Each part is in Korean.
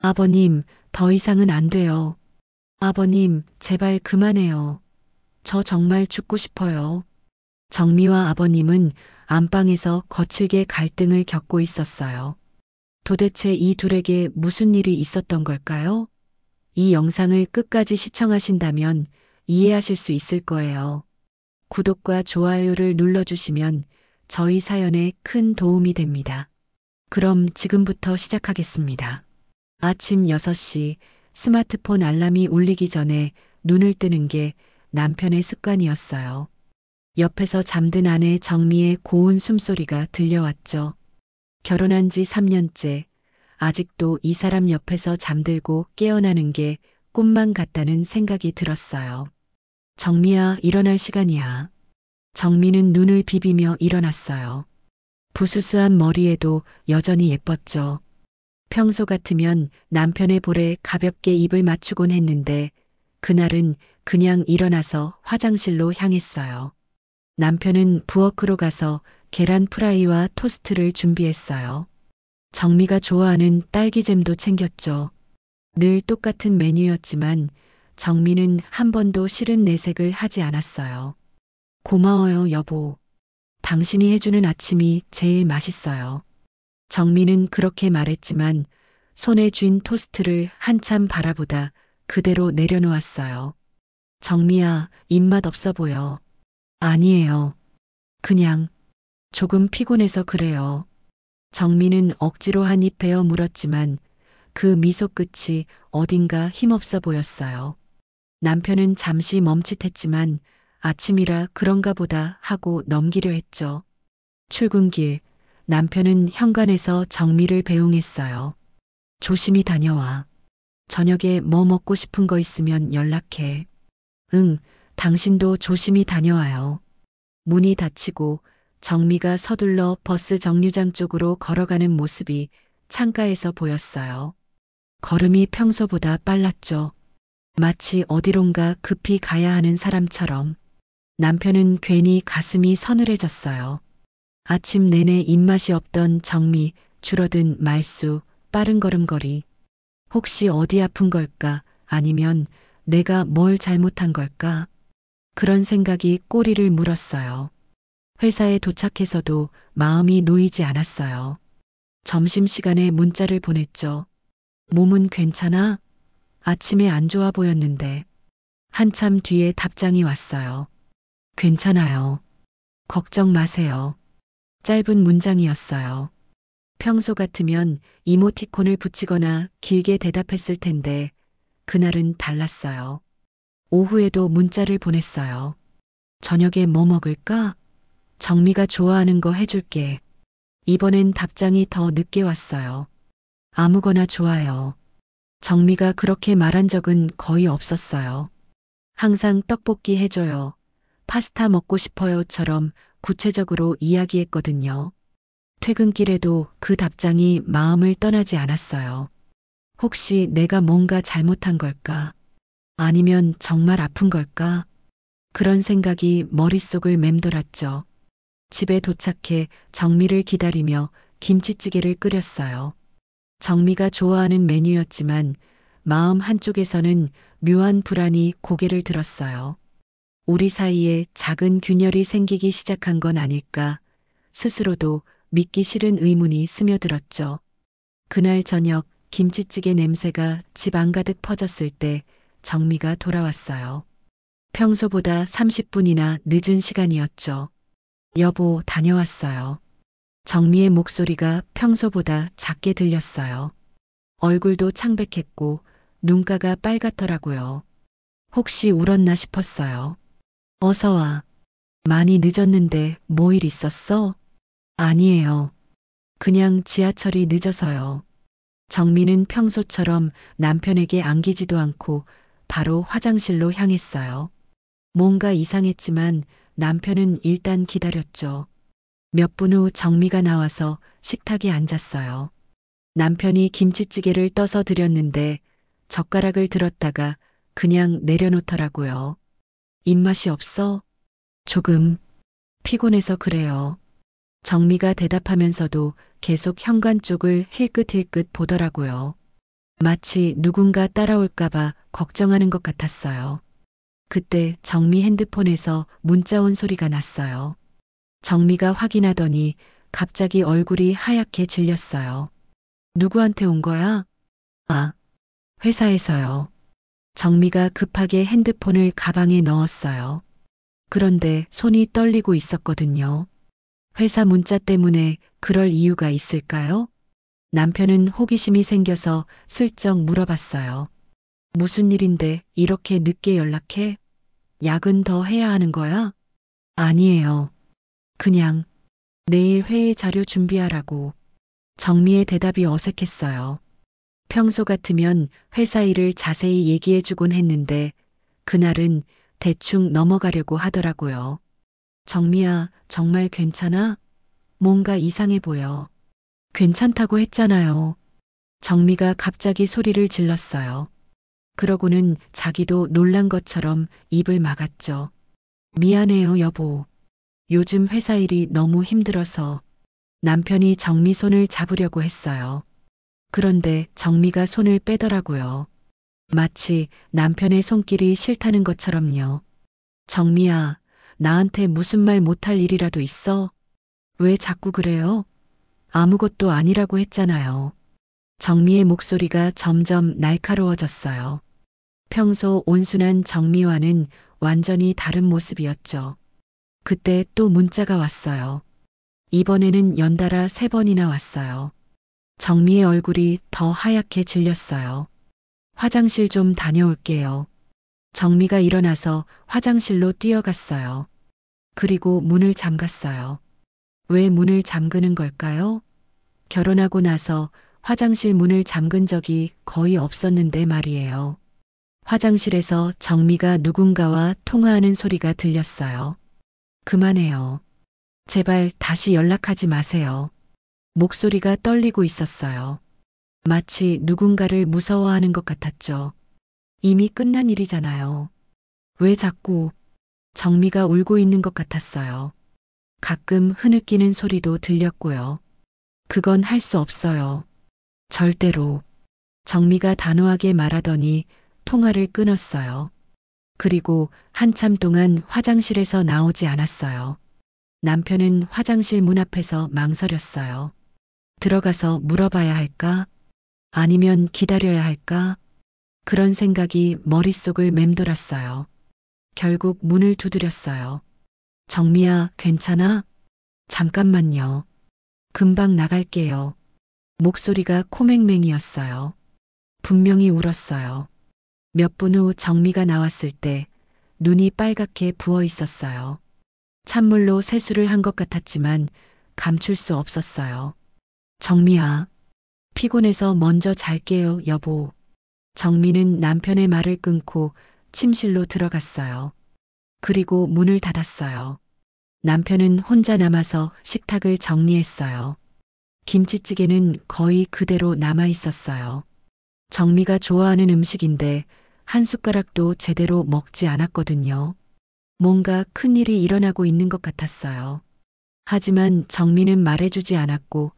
아버님, 더 이상은 안 돼요. 아버님, 제발 그만해요. 저 정말 죽고 싶어요. 정미와 아버님은 안방에서 거칠게 갈등을 겪고 있었어요. 도대체 이 둘에게 무슨 일이 있었던 걸까요? 이 영상을 끝까지 시청하신다면 이해하실 수 있을 거예요. 구독과 좋아요를 눌러주시면 저희 사연에 큰 도움이 됩니다. 그럼 지금부터 시작하겠습니다. 아침 6시 스마트폰 알람이 울리기 전에 눈을 뜨는 게 남편의 습관이었어요. 옆에서 잠든 아내 정미의 고운 숨소리가 들려왔죠. 결혼한 지 3년째, 아직도 이 사람 옆에서 잠들고 깨어나는 게 꿈만 같다는 생각이 들었어요. 정미야, 일어날 시간이야. 정미는 눈을 비비며 일어났어요. 부스스한 머리에도 여전히 예뻤죠. 평소 같으면 남편의 볼에 가볍게 입을 맞추곤 했는데 그날은 그냥 일어나서 화장실로 향했어요. 남편은 부엌으로 가서 계란 프라이와 토스트를 준비했어요. 정미가 좋아하는 딸기잼도 챙겼죠. 늘 똑같은 메뉴였지만 정미는 한 번도 싫은 내색을 하지 않았어요. 고마워요, 여보. 당신이 해주는 아침이 제일 맛있어요. 정미는 그렇게 말했지만 손에 쥔 토스트를 한참 바라보다 그대로 내려놓았어요. 정미야, 입맛 없어 보여. 아니에요. 그냥 조금 피곤해서 그래요. 정미는 억지로 한 입 베어 물었지만 그 미소 끝이 어딘가 힘없어 보였어요. 남편은 잠시 멈칫했지만 아침이라 그런가 보다 하고 넘기려 했죠. 출근길, 남편은 현관에서 정미를 배웅했어요. 조심히 다녀와. 저녁에 뭐 먹고 싶은 거 있으면 연락해. 응, 당신도 조심히 다녀와요. 문이 닫히고 정미가 서둘러 버스 정류장 쪽으로 걸어가는 모습이 창가에서 보였어요. 걸음이 평소보다 빨랐죠. 마치 어디론가 급히 가야 하는 사람처럼. 남편은 괜히 가슴이 서늘해졌어요. 아침 내내 입맛이 없던 정미, 줄어든 말수, 빠른 걸음걸이. 혹시 어디 아픈 걸까? 아니면 내가 뭘 잘못한 걸까? 그런 생각이 꼬리를 물었어요. 회사에 도착해서도 마음이 놓이지 않았어요. 점심시간에 문자를 보냈죠. 몸은 괜찮아? 아침에 안 좋아 보였는데. 한참 뒤에 답장이 왔어요. 괜찮아요. 걱정 마세요. 짧은 문장이었어요. 평소 같으면 이모티콘을 붙이거나 길게 대답했을 텐데 그날은 달랐어요. 오후에도 문자를 보냈어요. 저녁에 뭐 먹을까? 정미가 좋아하는 거 해줄게. 이번엔 답장이 더 늦게 왔어요. 아무거나 좋아요. 정미가 그렇게 말한 적은 거의 없었어요. 항상 떡볶이 해줘요. 파스타 먹고 싶어요처럼 구체적으로 이야기했거든요. 퇴근길에도 그 답장이 마음을 떠나지 않았어요. 혹시 내가 뭔가 잘못한 걸까? 아니면 정말 아픈 걸까? 그런 생각이 머릿속을 맴돌았죠. 집에 도착해 정미를 기다리며 김치찌개를 끓였어요. 정미가 좋아하는 메뉴였지만 마음 한쪽에서는 묘한 불안이 고개를 들었어요. 우리 사이에 작은 균열이 생기기 시작한 건 아닐까 스스로도 믿기 싫은 의문이 스며들었죠. 그날 저녁 김치찌개 냄새가 집 안가득 퍼졌을 때 정미가 돌아왔어요. 평소보다 30분이나 늦은 시간이었죠. 여보, 다녀왔어요. 정미의 목소리가 평소보다 작게 들렸어요. 얼굴도 창백했고 눈가가 빨갛더라고요. 혹시 울었나 싶었어요. 어서 와. 많이 늦었는데 뭐 일 있었어? 아니에요. 그냥 지하철이 늦어서요. 정미는 평소처럼 남편에게 안기지도 않고 바로 화장실로 향했어요. 뭔가 이상했지만 남편은 일단 기다렸죠. 몇 분 후 정미가 나와서 식탁에 앉았어요. 남편이 김치찌개를 떠서 드렸는데 젓가락을 들었다가 그냥 내려놓더라고요. 입맛이 없어? 조금 피곤해서 그래요. 정미가 대답하면서도 계속 현관 쪽을 힐끗힐끗 보더라고요. 마치 누군가 따라올까봐 걱정하는 것 같았어요. 그때 정미 핸드폰에서 문자 온 소리가 났어요. 정미가 확인하더니 갑자기 얼굴이 하얗게 질렸어요. 누구한테 온 거야? 아, 회사에서요. 정미가 급하게 핸드폰을 가방에 넣었어요. 그런데 손이 떨리고 있었거든요. 회사 문자 때문에 그럴 이유가 있을까요? 남편은 호기심이 생겨서 슬쩍 물어봤어요. 무슨 일인데 이렇게 늦게 연락해? 야근 더 해야 하는 거야? 아니에요. 그냥 내일 회의 자료 준비하라고. 정미의 대답이 어색했어요. 평소 같으면 회사 일을 자세히 얘기해주곤 했는데 그날은 대충 넘어가려고 하더라고요. 정미야, 정말 괜찮아? 뭔가 이상해 보여. 괜찮다고 했잖아요. 정미가 갑자기 소리를 질렀어요. 그러고는 자기도 놀란 것처럼 입을 막았죠. 미안해요, 여보. 요즘 회사 일이 너무 힘들어서. 남편이 정미 손을 잡으려고 했어요. 그런데 정미가 손을 빼더라고요. 마치 남편의 손길이 싫다는 것처럼요. 정미야, 나한테 무슨 말 못할 일이라도 있어? 왜 자꾸 그래요? 아무것도 아니라고 했잖아요. 정미의 목소리가 점점 날카로워졌어요. 평소 온순한 정미와는 완전히 다른 모습이었죠. 그때 또 문자가 왔어요. 이번에는 연달아 3번이나 왔어요. 정미의 얼굴이 더 하얗게 질렸어요. 화장실 좀 다녀올게요. 정미가 일어나서 화장실로 뛰어갔어요. 그리고 문을 잠갔어요. 왜 문을 잠그는 걸까요? 결혼하고 나서 화장실 문을 잠근 적이 거의 없었는데 말이에요. 화장실에서 정미가 누군가와 통화하는 소리가 들렸어요. 그만해요. 제발 다시 연락하지 마세요. 목소리가 떨리고 있었어요. 마치 누군가를 무서워하는 것 같았죠. 이미 끝난 일이잖아요. 왜 자꾸 정미가 울고 있는 것 같았어요. 가끔 흐느끼는 소리도 들렸고요. 그건 할 수 없어요. 절대로. 정미가 단호하게 말하더니 통화를 끊었어요. 그리고 한참 동안 화장실에서 나오지 않았어요. 남편은 화장실 문 앞에서 망설였어요. 들어가서 물어봐야 할까? 아니면 기다려야 할까? 그런 생각이 머릿속을 맴돌았어요. 결국 문을 두드렸어요. 정미야, 괜찮아? 잠깐만요. 금방 나갈게요. 목소리가 코맹맹이었어요. 분명히 울었어요. 몇 분 후 정미가 나왔을 때 눈이 빨갛게 부어 있었어요. 찬물로 세수를 한 것 같았지만 감출 수 없었어요. 정미야, 피곤해서 먼저 잘게요, 여보. 정미는 남편의 말을 끊고 침실로 들어갔어요. 그리고 문을 닫았어요. 남편은 혼자 남아서 식탁을 정리했어요. 김치찌개는 거의 그대로 남아 있었어요. 정미가 좋아하는 음식인데 한 숟가락도 제대로 먹지 않았거든요. 뭔가 큰일이 일어나고 있는 것 같았어요. 하지만 정미는 말해주지 않았고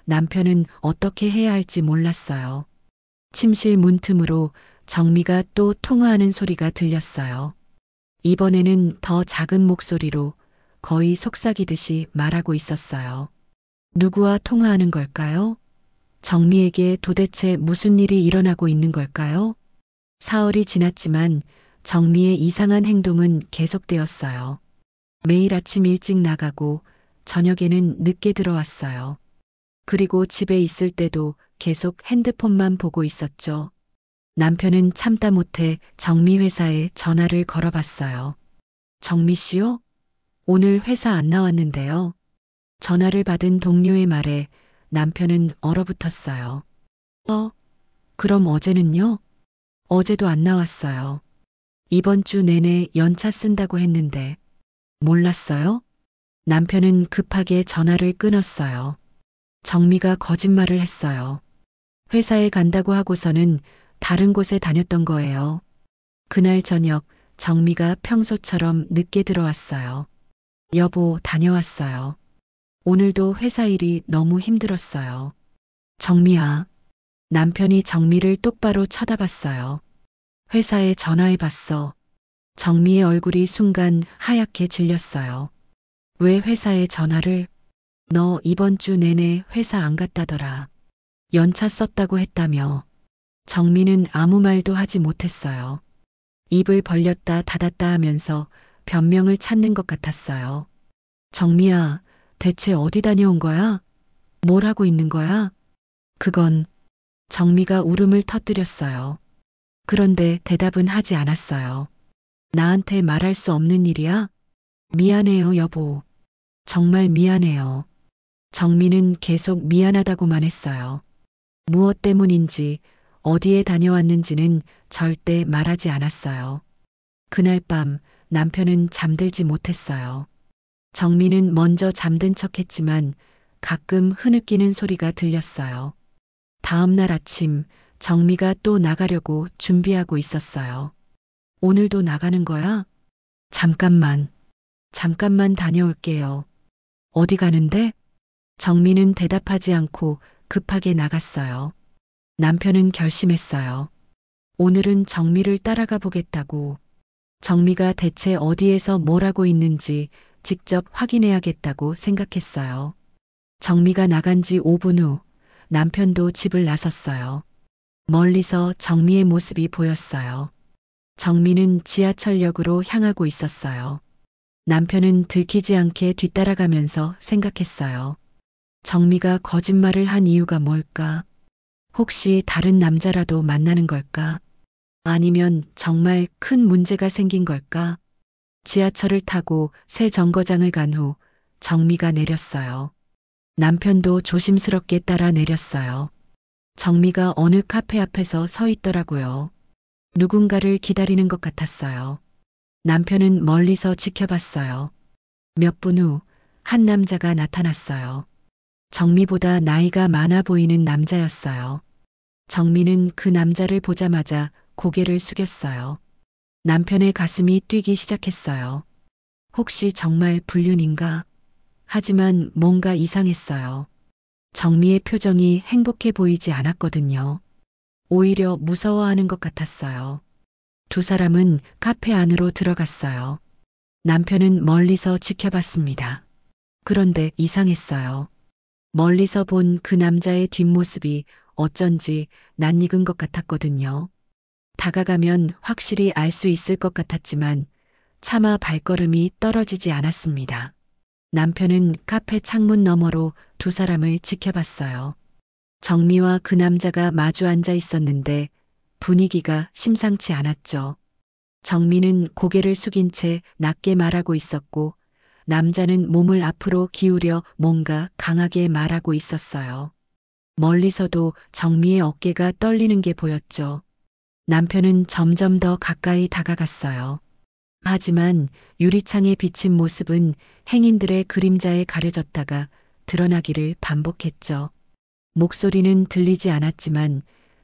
남편은 어떻게 해야 할지 몰랐어요. 침실 문틈으로 정미가 또 통화하는 소리가 들렸어요. 이번에는 더 작은 목소리로 거의 속삭이듯이 말하고 있었어요. 누구와 통화하는 걸까요? 정미에게 도대체 무슨 일이 일어나고 있는 걸까요? 사흘이 지났지만 정미의 이상한 행동은 계속되었어요. 매일 아침 일찍 나가고 저녁에는 늦게 들어왔어요. 그리고 집에 있을 때도 계속 핸드폰만 보고 있었죠. 남편은 참다 못해 정미 회사에 전화를 걸어봤어요. 정미 씨요? 오늘 회사 안 나왔는데요. 전화를 받은 동료의 말에 남편은 얼어붙었어요. 그럼 어제는요? 어제도 안 나왔어요. 이번 주 내내 연차 쓴다고 했는데 몰랐어요? 남편은 급하게 전화를 끊었어요. 정미가 거짓말을 했어요. 회사에 간다고 하고서는 다른 곳에 다녔던 거예요. 그날 저녁 정미가 평소처럼 늦게 들어왔어요. 여보, 다녀왔어요. 오늘도 회사 일이 너무 힘들었어요. 정미야, 남편이 정미를 똑바로 쳐다봤어요. 회사에 전화해봤어. 정미의 얼굴이 순간 하얗게 질렸어요. 왜 회사에 전화를? 너 이번 주 내내 회사 안 갔다더라. 연차 썼다고 했다며. 정미는 아무 말도 하지 못했어요. 입을 벌렸다 닫았다 하면서 변명을 찾는 것 같았어요. 정미야, 대체 어디 다녀온 거야? 뭘 하고 있는 거야? 그건 정미가 울음을 터뜨렸어요. 그런데 대답은 하지 않았어요. 나한테 말할 수 없는 일이야? 미안해요, 여보. 정말 미안해요. 정미는 계속 미안하다고만 했어요. 무엇 때문인지, 어디에 다녀왔는지는 절대 말하지 않았어요. 그날 밤 남편은 잠들지 못했어요. 정미는 먼저 잠든 척 했지만 가끔 흐느끼는 소리가 들렸어요. 다음 날 아침 정미가 또 나가려고 준비하고 있었어요. 오늘도 나가는 거야? 잠깐만 다녀올게요. 어디 가는데? 정미는 대답하지 않고 급하게 나갔어요. 남편은 결심했어요. 오늘은 정미를 따라가 보겠다고. 정미가 대체 어디에서 뭘 하고 있는지 직접 확인해야겠다고 생각했어요. 정미가 나간 지 5분 후 남편도 집을 나섰어요. 멀리서 정미의 모습이 보였어요. 정미는 지하철역으로 향하고 있었어요. 남편은 들키지 않게 뒤따라가면서 생각했어요. 정미가 거짓말을 한 이유가 뭘까? 혹시 다른 남자라도 만나는 걸까? 아니면 정말 큰 문제가 생긴 걸까? 지하철을 타고 새 정거장을 간 후 정미가 내렸어요. 남편도 조심스럽게 따라 내렸어요. 정미가 어느 카페 앞에서 서 있더라고요. 누군가를 기다리는 것 같았어요. 남편은 멀리서 지켜봤어요. 몇 분 후 한 남자가 나타났어요. 정미보다 나이가 많아 보이는 남자였어요. 정미는 그 남자를 보자마자 고개를 숙였어요. 남편의 가슴이 뛰기 시작했어요. 혹시 정말 불륜인가? 하지만 뭔가 이상했어요. 정미의 표정이 행복해 보이지 않았거든요. 오히려 무서워하는 것 같았어요. 두 사람은 카페 안으로 들어갔어요. 남편은 멀리서 지켜봤습니다. 그런데 이상했어요. 멀리서 본 그 남자의 뒷모습이 어쩐지 낯익은 것 같았거든요. 다가가면 확실히 알 수 있을 것 같았지만 차마 발걸음이 떨어지지 않았습니다. 남편은 카페 창문 너머로 두 사람을 지켜봤어요. 정미와 그 남자가 마주 앉아 있었는데 분위기가 심상치 않았죠. 정미는 고개를 숙인 채 낮게 말하고 있었고 남자는 몸을 앞으로 기울여 뭔가 강하게 말하고 있었어요. 멀리서도 정미의 어깨가 떨리는 게 보였죠. 남편은 점점 더 가까이 다가갔어요. 하지만 유리창에 비친 모습은 행인들의 그림자에 가려졌다가 드러나기를 반복했죠. 목소리는 들리지 않았지만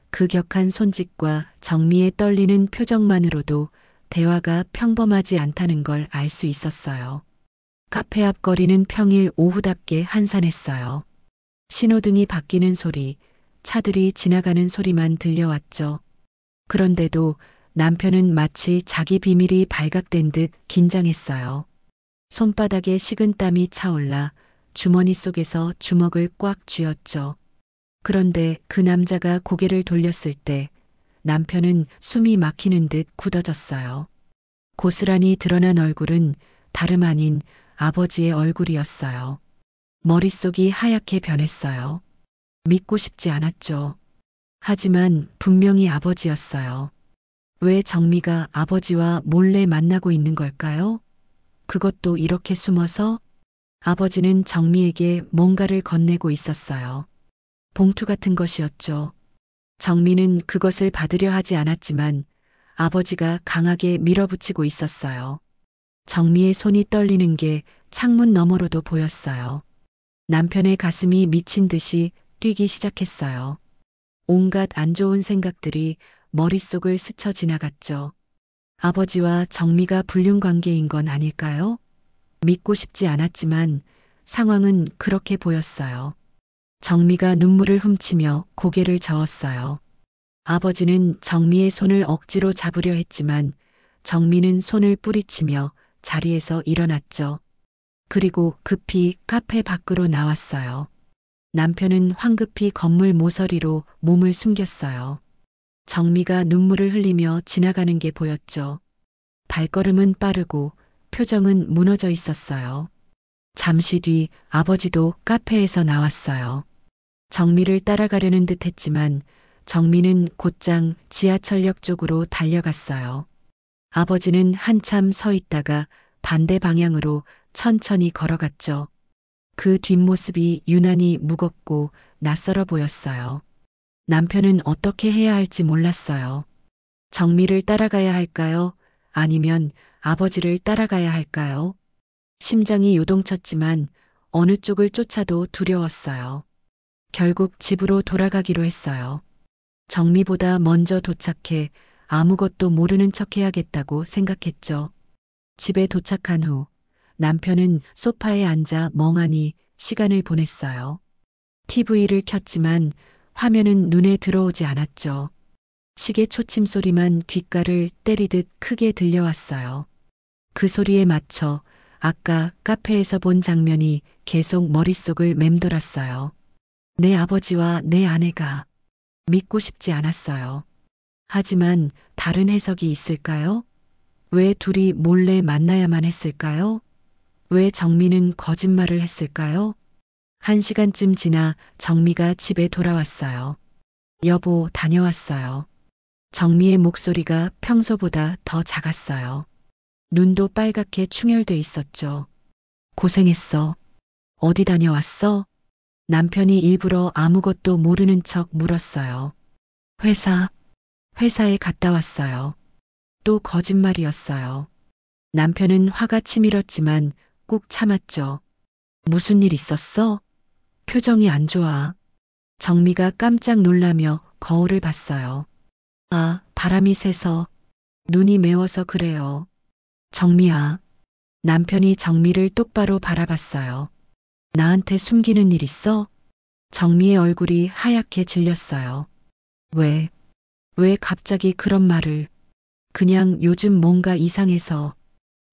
그 격한 손짓과 정미의 떨리는 표정만으로도 대화가 평범하지 않다는 걸 알 수 있었어요. 카페 앞 거리는 평일 오후답게 한산했어요. 신호등이 바뀌는 소리, 차들이 지나가는 소리만 들려왔죠. 그런데도 남편은 마치 자기 비밀이 발각된 듯 긴장했어요. 손바닥에 식은땀이 차올라 주머니 속에서 주먹을 꽉 쥐었죠. 그런데 그 남자가 고개를 돌렸을 때 남편은 숨이 막히는 듯 굳어졌어요. 고스란히 드러난 얼굴은 다름 아닌 아버지의 얼굴이었어요. 머릿속이 하얗게 변했어요. 믿고 싶지 않았죠. 하지만 분명히 아버지였어요. 왜 정미가 아버지와 몰래 만나고 있는 걸까요? 그것도 이렇게 숨어서? 아버지는 정미에게 뭔가를 건네고 있었어요. 봉투 같은 것이었죠. 정미는 그것을 받으려 하지 않았지만 아버지가 강하게 밀어붙이고 있었어요. 정미의 손이 떨리는 게 창문 너머로도 보였어요. 남편의 가슴이 미친 듯이 뛰기 시작했어요. 온갖 안 좋은 생각들이 머릿속을 스쳐 지나갔죠. 아버지와 정미가 불륜 관계인 건 아닐까요? 믿고 싶지 않았지만 상황은 그렇게 보였어요. 정미가 눈물을 훔치며 고개를 저었어요. 아버지는 정미의 손을 억지로 잡으려 했지만 정미는 손을 뿌리치며 자리에서 일어났죠. 그리고 급히 카페 밖으로 나왔어요. 남편은 황급히 건물 모서리로 몸을 숨겼어요. 정미가 눈물을 흘리며 지나가는 게 보였죠. 발걸음은 빠르고 표정은 무너져 있었어요. 잠시 뒤 아버지도 카페에서 나왔어요. 정미를 따라가려는 듯 했지만 정미는 곧장 지하철역 쪽으로 달려갔어요. 아버지는 한참 서 있다가 반대 방향으로 천천히 걸어갔죠. 그 뒷모습이 유난히 무겁고 낯설어 보였어요. 남편은 어떻게 해야 할지 몰랐어요. 정미를 따라가야 할까요? 아니면 아버지를 따라가야 할까요? 심장이 요동쳤지만 어느 쪽을 쫓아도 두려웠어요. 결국 집으로 돌아가기로 했어요. 정미보다 먼저 도착해 아무것도 모르는 척 해야겠다고 생각했죠. 집에 도착한 후 남편은 소파에 앉아 멍하니 시간을 보냈어요. TV를 켰지만 화면은 눈에 들어오지 않았죠. 시계 초침 소리만 귓가를 때리듯 크게 들려왔어요. 그 소리에 맞춰 아까 카페에서 본 장면이 계속 머릿속을 맴돌았어요. 내 아버지와 내 아내가 믿고 싶지 않았어요. 하지만 다른 해석이 있을까요? 왜 둘이 몰래 만나야만 했을까요? 왜 정미는 거짓말을 했을까요? 1시간쯤 지나 정미가 집에 돌아왔어요. 여보, 다녀왔어요. 정미의 목소리가 평소보다 더 작았어요. 눈도 빨갛게 충혈돼 있었죠. 고생했어. 어디 다녀왔어? 남편이 일부러 아무것도 모르는 척 물었어요. 회사에 갔다 왔어요. 또 거짓말이었어요. 남편은 화가 치밀었지만 꾹 참았죠. 무슨 일 있었어? 표정이 안 좋아. 정미가 깜짝 놀라며 거울을 봤어요. 아, 바람이 새서 눈이 매워서 그래요. 정미야. 남편이 정미를 똑바로 바라봤어요. 나한테 숨기는 일 있어? 정미의 얼굴이 하얗게 질렸어요. 왜 갑자기 그런 말을? 그냥 요즘 뭔가 이상해서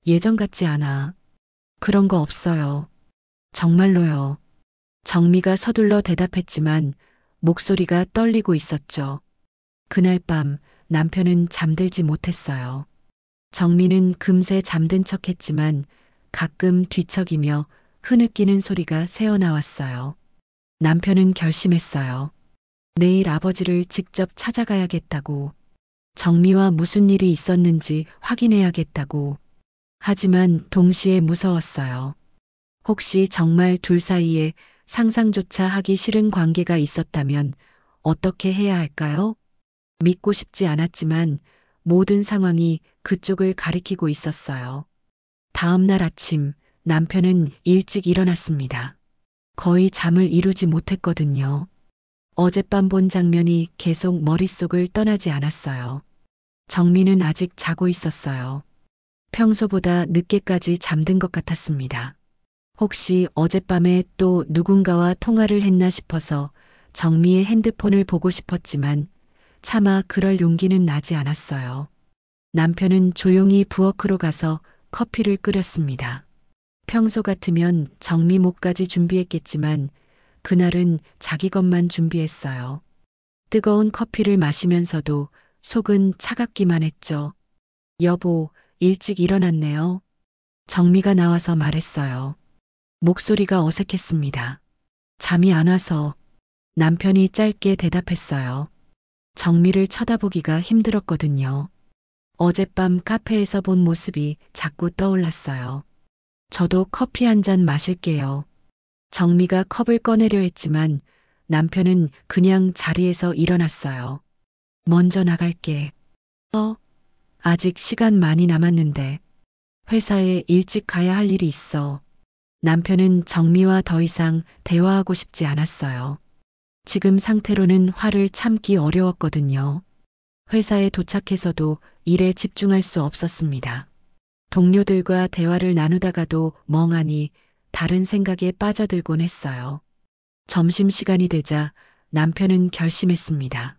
예전 같지 않아. 그런 거 없어요. 정말로요. 정미가 서둘러 대답했지만 목소리가 떨리고 있었죠. 그날 밤 남편은 잠들지 못했어요. 정미는 금세 잠든 척 했지만 가끔 뒤척이며 흐느끼는 소리가 새어나왔어요. 남편은 결심했어요. 내일 아버지를 직접 찾아가야겠다고. 정미와 무슨 일이 있었는지 확인해야겠다고. 하지만 동시에 무서웠어요. 혹시 정말 둘 사이에 상상조차 하기 싫은 관계가 있었다면 어떻게 해야 할까요? 믿고 싶지 않았지만 모든 상황이 그쪽을 가리키고 있었어요. 다음 날 아침 남편은 일찍 일어났습니다. 거의 잠을 이루지 못했거든요. 어젯밤 본 장면이 계속 머릿속을 떠나지 않았어요. 정미는 아직 자고 있었어요. 평소보다 늦게까지 잠든 것 같았습니다. 혹시 어젯밤에 또 누군가와 통화를 했나 싶어서 정미의 핸드폰을 보고 싶었지만 차마 그럴 용기는 나지 않았어요. 남편은 조용히 부엌으로 가서 커피를 끓였습니다. 평소 같으면 정미 목까지 준비했겠지만 그날은 자기 것만 준비했어요. 뜨거운 커피를 마시면서도 속은 차갑기만 했죠. 여보, 일찍 일어났네요. 정미가 나와서 말했어요. 목소리가 어색했습니다. 잠이 안 와서. 남편이 짧게 대답했어요. 정미를 쳐다보기가 힘들었거든요. 어젯밤 카페에서 본 모습이 자꾸 떠올랐어요. 저도 커피 한 잔 마실게요. 정미가 컵을 꺼내려 했지만 남편은 그냥 자리에서 일어났어요. 먼저 나갈게. 아직 시간 많이 남았는데 회사에 일찍 가야 할 일이 있어. 남편은 정미와 더 이상 대화하고 싶지 않았어요. 지금 상태로는 화를 참기 어려웠거든요. 회사에 도착해서도 일에 집중할 수 없었습니다. 동료들과 대화를 나누다가도 멍하니 다른 생각에 빠져들곤 했어요. 점심시간이 되자 남편은 결심했습니다.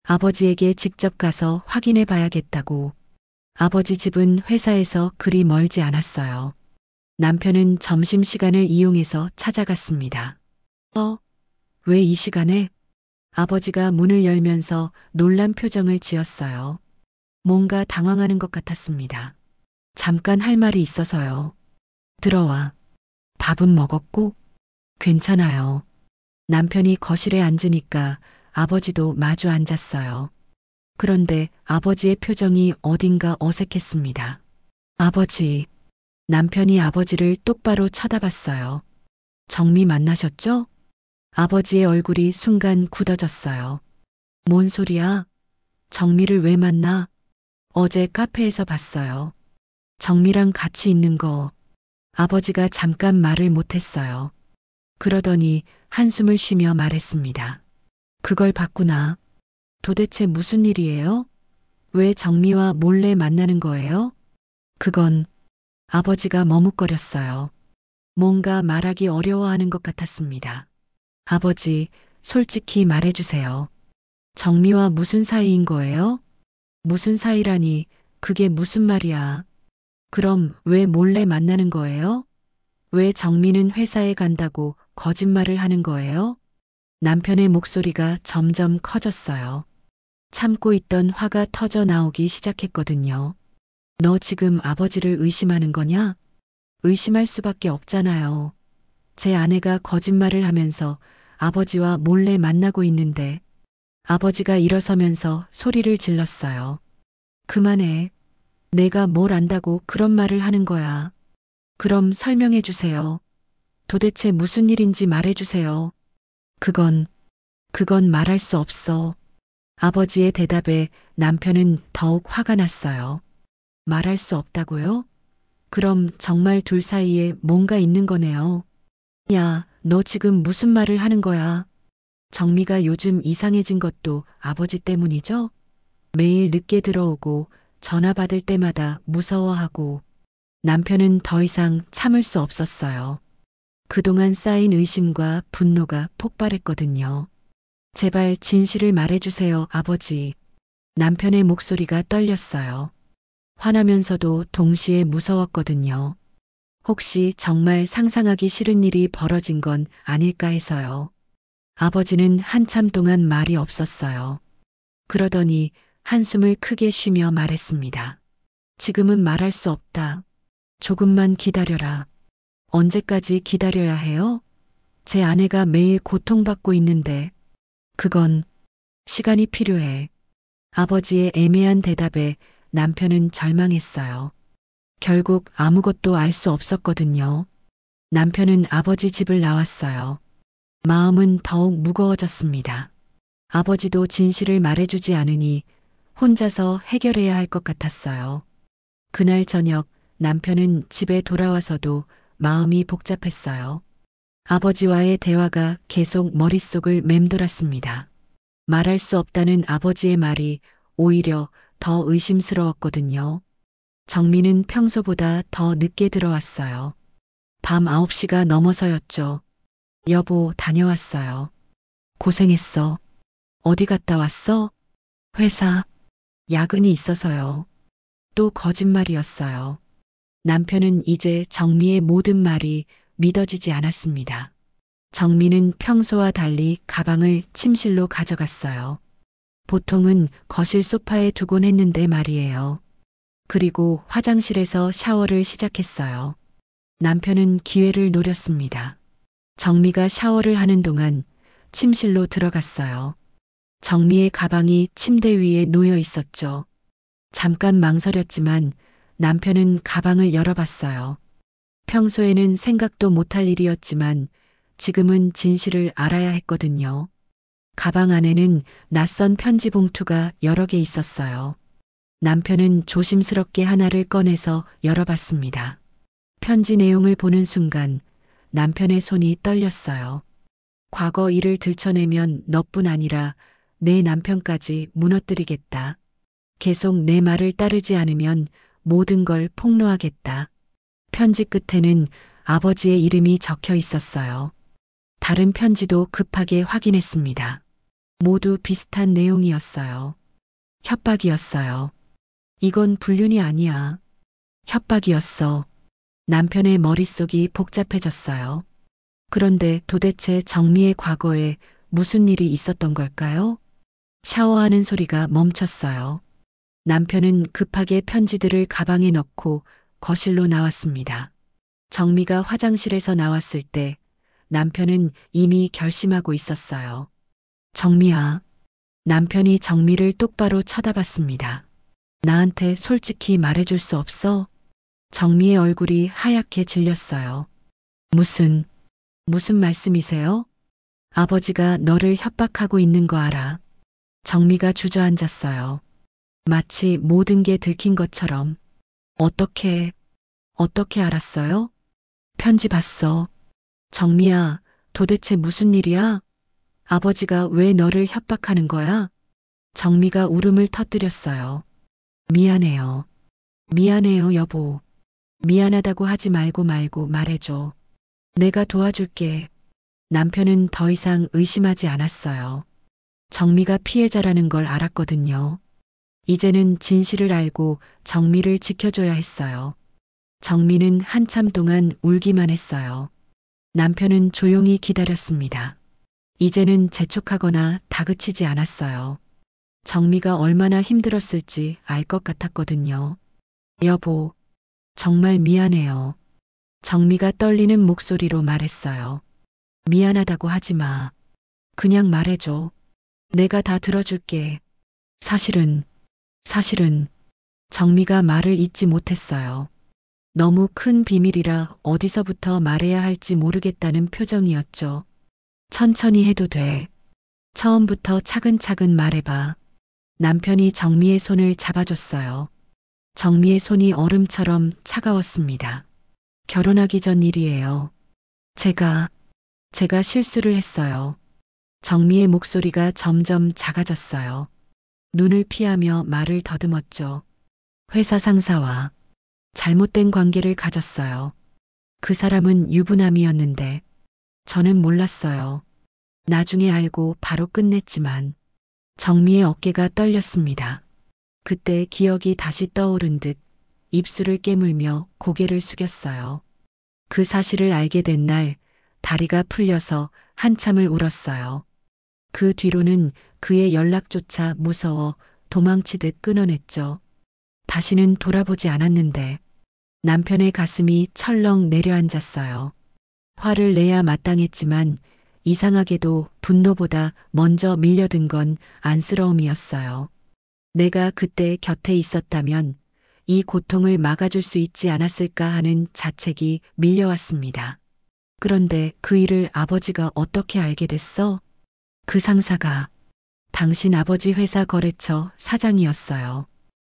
아버지에게 직접 가서 확인해 봐야겠다고. 아버지 집은 회사에서 그리 멀지 않았어요. 남편은 점심시간을 이용해서 찾아갔습니다. 왜 이 시간에? 아버지가 문을 열면서 놀란 표정을 지었어요. 뭔가 당황하는 것 같았습니다. 잠깐 할 말이 있어서요. 들어와. 밥은 먹었고? 괜찮아요. 남편이 거실에 앉으니까 아버지도 마주 앉았어요. 그런데 아버지의 표정이 어딘가 어색했습니다. 아버지. 남편이 아버지를 똑바로 쳐다봤어요. 정미 만나셨죠? 아버지의 얼굴이 순간 굳어졌어요. 뭔 소리야? 정미를 왜 만나? 어제 카페에서 봤어요. 정미랑 같이 있는 거. 아버지가 잠깐 말을 못했어요. 그러더니 한숨을 쉬며 말했습니다. 그걸 봤구나. 도대체 무슨 일이에요? 왜 정미와 몰래 만나는 거예요? 그건 아버지가 머뭇거렸어요. 뭔가 말하기 어려워하는 것 같았습니다. 아버지, 솔직히 말해주세요. 정미와 무슨 사이인 거예요? 무슨 사이라니, 그게 무슨 말이야. 그럼 왜 몰래 만나는 거예요? 왜 정미는 회사에 간다고 거짓말을 하는 거예요? 남편의 목소리가 점점 커졌어요. 참고 있던 화가 터져 나오기 시작했거든요. 너 지금 아버지를 의심하는 거냐? 의심할 수밖에 없잖아요. 제 아내가 거짓말을 하면서 아버지와 몰래 만나고 있는데 아버지가 일어서면서 소리를 질렀어요. 그만해. 내가 뭘 안다고 그런 말을 하는 거야. 그럼 설명해 주세요. 도대체 무슨 일인지 말해 주세요. 그건 말할 수 없어. 아버지의 대답에 남편은 더욱 화가 났어요. 말할 수 없다고요? 그럼 정말 둘 사이에 뭔가 있는 거네요. 야, 너 지금 무슨 말을 하는 거야? 정미가 요즘 이상해진 것도 아버지 때문이죠? 매일 늦게 들어오고 전화 받을 때마다 무서워하고 남편은 더 이상 참을 수 없었어요. 그동안 쌓인 의심과 분노가 폭발했거든요. 제발 진실을 말해주세요, 아버지. 남편의 목소리가 떨렸어요. 화나면서도 동시에 무서웠거든요. 혹시 정말 상상하기 싫은 일이 벌어진 건 아닐까 해서요. 아버지는 한참 동안 말이 없었어요. 그러더니 한숨을 크게 쉬며 말했습니다. 지금은 말할 수 없다. 조금만 기다려라. 언제까지 기다려야 해요? 제 아내가 매일 고통받고 있는데 그건 시간이 필요해. 아버지의 애매한 대답에 남편은 절망했어요. 결국 아무것도 알 수 없었거든요. 남편은 아버지 집을 나왔어요. 마음은 더욱 무거워졌습니다. 아버지도 진실을 말해주지 않으니 혼자서 해결해야 할 것 같았어요. 그날 저녁 남편은 집에 돌아와서도 마음이 복잡했어요. 아버지와의 대화가 계속 머릿속을 맴돌았습니다. 말할 수 없다는 아버지의 말이 오히려 더 의심스러웠거든요. 정미는 평소보다 더 늦게 들어왔어요. 밤 9시가 넘어서였죠. 여보, 다녀왔어요. 고생했어. 어디 갔다 왔어? 회사. 야근이 있어서요. 또 거짓말이었어요. 남편은 이제 정미의 모든 말이 믿어지지 않았습니다. 정미는 평소와 달리 가방을 침실로 가져갔어요. 보통은 거실 소파에 두곤 했는데 말이에요. 그리고 화장실에서 샤워를 시작했어요. 남편은 기회를 노렸습니다. 정미가 샤워를 하는 동안 침실로 들어갔어요. 정미의 가방이 침대 위에 놓여 있었죠. 잠깐 망설였지만 남편은 가방을 열어봤어요. 평소에는 생각도 못할 일이었지만 지금은 진실을 알아야 했거든요. 가방 안에는 낯선 편지 봉투가 여러 개 있었어요. 남편은 조심스럽게 하나를 꺼내서 열어봤습니다. 편지 내용을 보는 순간 남편의 손이 떨렸어요. 과거 일을 들춰내면 너뿐 아니라 내 남편까지 무너뜨리겠다. 계속 내 말을 따르지 않으면 모든 걸 폭로하겠다. 편지 끝에는 아버지의 이름이 적혀 있었어요. 다른 편지도 급하게 확인했습니다. 모두 비슷한 내용이었어요. 협박이었어요. 이건 불륜이 아니야. 협박이었어. 남편의 머릿속이 복잡해졌어요. 그런데 도대체 정미의 과거에 무슨 일이 있었던 걸까요? 샤워하는 소리가 멈췄어요. 남편은 급하게 편지들을 가방에 넣고 거실로 나왔습니다. 정미가 화장실에서 나왔을 때 남편은 이미 결심하고 있었어요. 정미야. 남편이 정미를 똑바로 쳐다봤습니다. 나한테 솔직히 말해줄 수 없어? 정미의 얼굴이 하얗게 질렸어요. 무슨 말씀이세요? 아버지가 너를 협박하고 있는 거 알아. 정미가 주저앉았어요. 마치 모든 게 들킨 것처럼. 어떻게 알았어요? 편지 봤어. 정미야, 도대체 무슨 일이야? 아버지가 왜 너를 협박하는 거야? 정미가 울음을 터뜨렸어요. 미안해요. 미안해요, 여보. 미안하다고 하지 말고 말해줘. 내가 도와줄게. 남편은 더 이상 의심하지 않았어요. 정미가 피해자라는 걸 알았거든요. 이제는 진실을 알고 정미를 지켜줘야 했어요. 정미는 한참 동안 울기만 했어요. 남편은 조용히 기다렸습니다. 이제는 재촉하거나 다그치지 않았어요. 정미가 얼마나 힘들었을지 알 것 같았거든요. 여보, 정말 미안해요. 정미가 떨리는 목소리로 말했어요. 미안하다고 하지 마. 그냥 말해줘. 내가 다 들어줄게. 사실은 정미가 말을 잇지 못했어요. 너무 큰 비밀이라 어디서부터 말해야 할지 모르겠다는 표정이었죠. 천천히 해도 돼. 처음부터 차근차근 말해봐. 남편이 정미의 손을 잡아줬어요. 정미의 손이 얼음처럼 차가웠습니다. 결혼하기 전 일이에요. 제가 실수를 했어요. 정미의 목소리가 점점 작아졌어요. 눈을 피하며 말을 더듬었죠. 회사 상사와 잘못된 관계를 가졌어요. 그 사람은 유부남이었는데 저는 몰랐어요. 나중에 알고 바로 끝냈지만 정미의 어깨가 떨렸습니다. 그때 기억이 다시 떠오른 듯 입술을 깨물며 고개를 숙였어요. 그 사실을 알게 된 날 다리가 풀려서 한참을 울었어요. 그 뒤로는 그의 연락조차 무서워 도망치듯 끊어냈죠. 다시는 돌아보지 않았는데 남편의 가슴이 철렁 내려앉았어요. 화를 내야 마땅했지만 이상하게도 분노보다 먼저 밀려든 건 안쓰러움이었어요. 내가 그때 곁에 있었다면 이 고통을 막아줄 수 있지 않았을까 하는 자책이 밀려왔습니다. 그런데 그 일을 아버지가 어떻게 알게 됐어? 그 상사가 당신 아버지 회사 거래처 사장이었어요.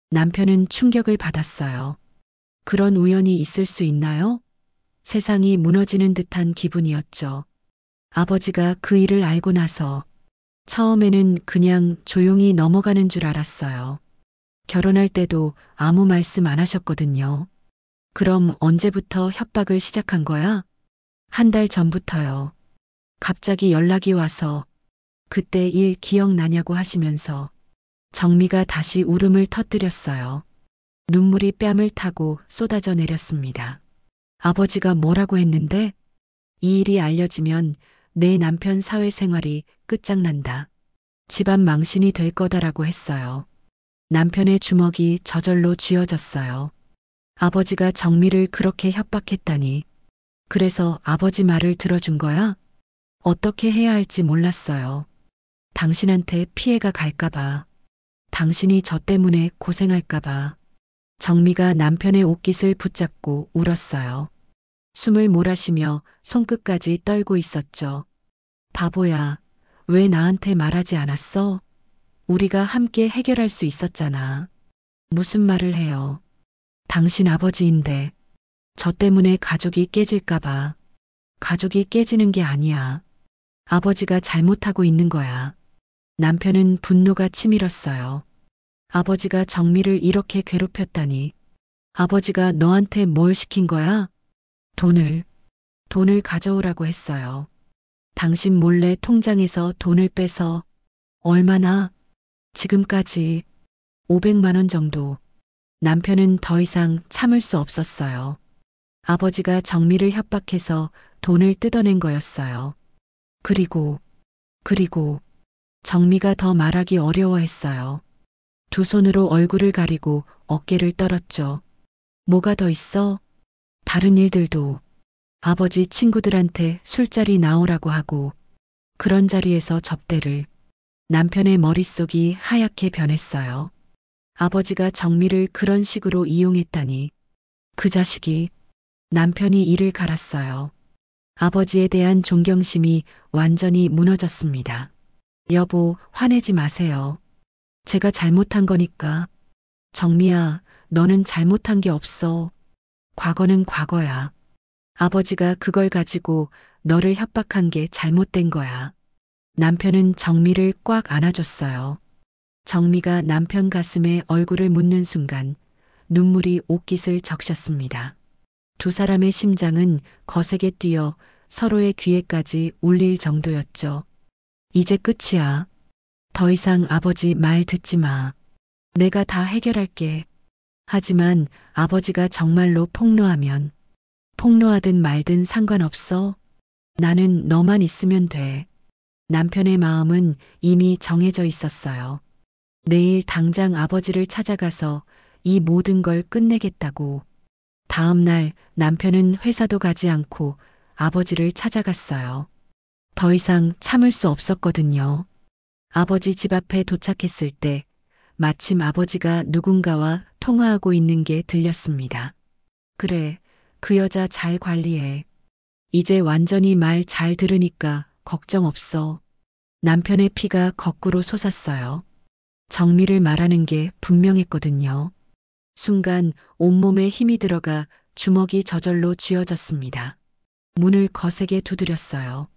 남편은 충격을 받았어요. 그런 우연이 있을 수 있나요? 세상이 무너지는 듯한 기분이었죠. 아버지가 그 일을 알고 나서 처음에는 그냥 조용히 넘어가는 줄 알았어요. 결혼할 때도 아무 말씀 안 하셨거든요. 그럼 언제부터 협박을 시작한 거야? 한 달 전부터요. 갑자기 연락이 와서 그때 일 기억나냐고 하시면서 정미가 다시 울음을 터뜨렸어요. 눈물이 뺨을 타고 쏟아져 내렸습니다. 아버지가 뭐라고 했는데? 이 일이 알려지면 내 남편 사회생활이 끝장난다. 집안 망신이 될 거다라고 했어요. 남편의 주먹이 저절로 쥐어졌어요. 아버지가 정미를 그렇게 협박했다니. 그래서 아버지 말을 들어준 거야? 어떻게 해야 할지 몰랐어요. 당신한테 피해가 갈까봐. 당신이 저 때문에 고생할까봐. 정미가 남편의 옷깃을 붙잡고 울었어요. 숨을 몰아쉬며 손끝까지 떨고 있었죠. 바보야, 왜 나한테 말하지 않았어? 우리가 함께 해결할 수 있었잖아. 무슨 말을 해요? 당신 아버지인데 저 때문에 가족이 깨질까봐. 가족이 깨지는 게 아니야. 아버지가 잘못하고 있는 거야. 남편은 분노가 치밀었어요. 아버지가 정미를 이렇게 괴롭혔다니. 아버지가 너한테 뭘 시킨 거야? 돈을 가져오라고 했어요. 당신 몰래 통장에서 돈을 빼서 얼마나? 지금까지 500만 원 정도. 남편은 더 이상 참을 수 없었어요. 아버지가 정미를 협박해서 돈을 뜯어낸 거였어요. 그리고 정미가 더 말하기 어려워했어요. 두 손으로 얼굴을 가리고 어깨를 떨었죠. 뭐가 더 있어? 다른 일들도. 아버지 친구들한테 술자리 나오라고 하고 그런 자리에서 접대를. 남편의 머릿속이 하얗게 변했어요. 아버지가 정미를 그런 식으로 이용했다니. 그 자식이. 남편이 이를 갈았어요. 아버지에 대한 존경심이 완전히 무너졌습니다. 여보, 화내지 마세요. 제가 잘못한 거니까. 정미야, 너는 잘못한 게 없어. 과거는 과거야. 아버지가 그걸 가지고 너를 협박한 게 잘못된 거야. 남편은 정미를 꽉 안아줬어요. 정미가 남편 가슴에 얼굴을 묻는 순간 눈물이 옷깃을 적셨습니다. 두 사람의 심장은 거세게 뛰어 서로의 귀에까지 울릴 정도였죠. 이제 끝이야. 더 이상 아버지 말 듣지 마. 내가 다 해결할게. 하지만 아버지가 정말로 폭로하면 폭로하든 말든 상관없어. 나는 너만 있으면 돼. 남편의 마음은 이미 정해져 있었어요. 내일 당장 아버지를 찾아가서 이 모든 걸 끝내겠다고. 다음 날 남편은 회사도 가지 않고 아버지를 찾아갔어요. 더 이상 참을 수 없었거든요. 아버지 집 앞에 도착했을 때 마침 아버지가 누군가와 통화하고 있는 게 들렸습니다. 그래, 그 여자 잘 관리해. 이제 완전히 말 잘 들으니까 걱정 없어. 남편의 피가 거꾸로 솟았어요. 정미를 말하는 게 분명했거든요. 순간 온몸에 힘이 들어가 주먹이 저절로 쥐어졌습니다. 문을 거세게 두드렸어요.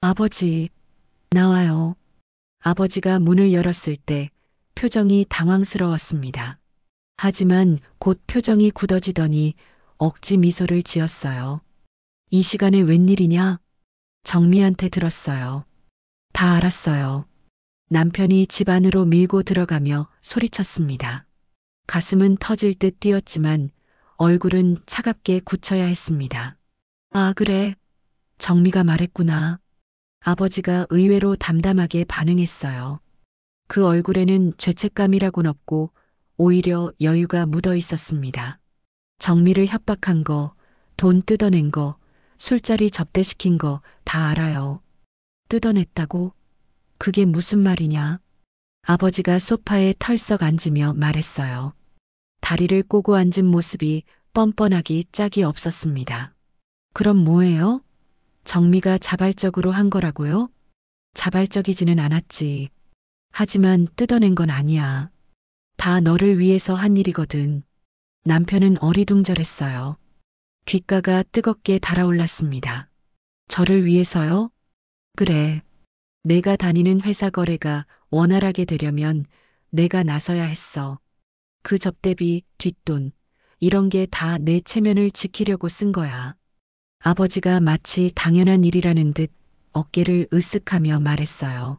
아버지, 나와요. 아버지가 문을 열었을 때 표정이 당황스러웠습니다. 하지만 곧 표정이 굳어지더니 억지 미소를 지었어요. 이 시간에 웬일이냐? 정미한테 들었어요. 다 알았어요. 남편이 집 안으로 밀고 들어가며 소리쳤습니다. 가슴은 터질 듯 뛰었지만 얼굴은 차갑게 굳혀야 했습니다. 아, 그래. 정미가 말했구나. 아버지가 의외로 담담하게 반응했어요. 그 얼굴에는 죄책감이라곤 없고 오히려 여유가 묻어 있었습니다. 정미를 협박한 거, 돈 뜯어낸 거, 술자리 접대시킨 거 다 알아요. 뜯어냈다고? 그게 무슨 말이냐? 아버지가 소파에 털썩 앉으며 말했어요. 다리를 꼬고 앉은 모습이 뻔뻔하기 짝이 없었습니다. 그럼 뭐예요? 정미가 자발적으로 한 거라고요? 자발적이지는 않았지. 하지만 뜯어낸 건 아니야. 다 너를 위해서 한 일이거든. 남편은 어리둥절했어요. 귓가가 뜨겁게 달아올랐습니다. 저를 위해서요? 그래. 내가 다니는 회사 거래가 원활하게 되려면 내가 나서야 했어. 그 접대비, 뒷돈, 이런 게 다 내 체면을 지키려고 쓴 거야. 아버지가 마치 당연한 일이라는 듯 어깨를 으쓱하며 말했어요.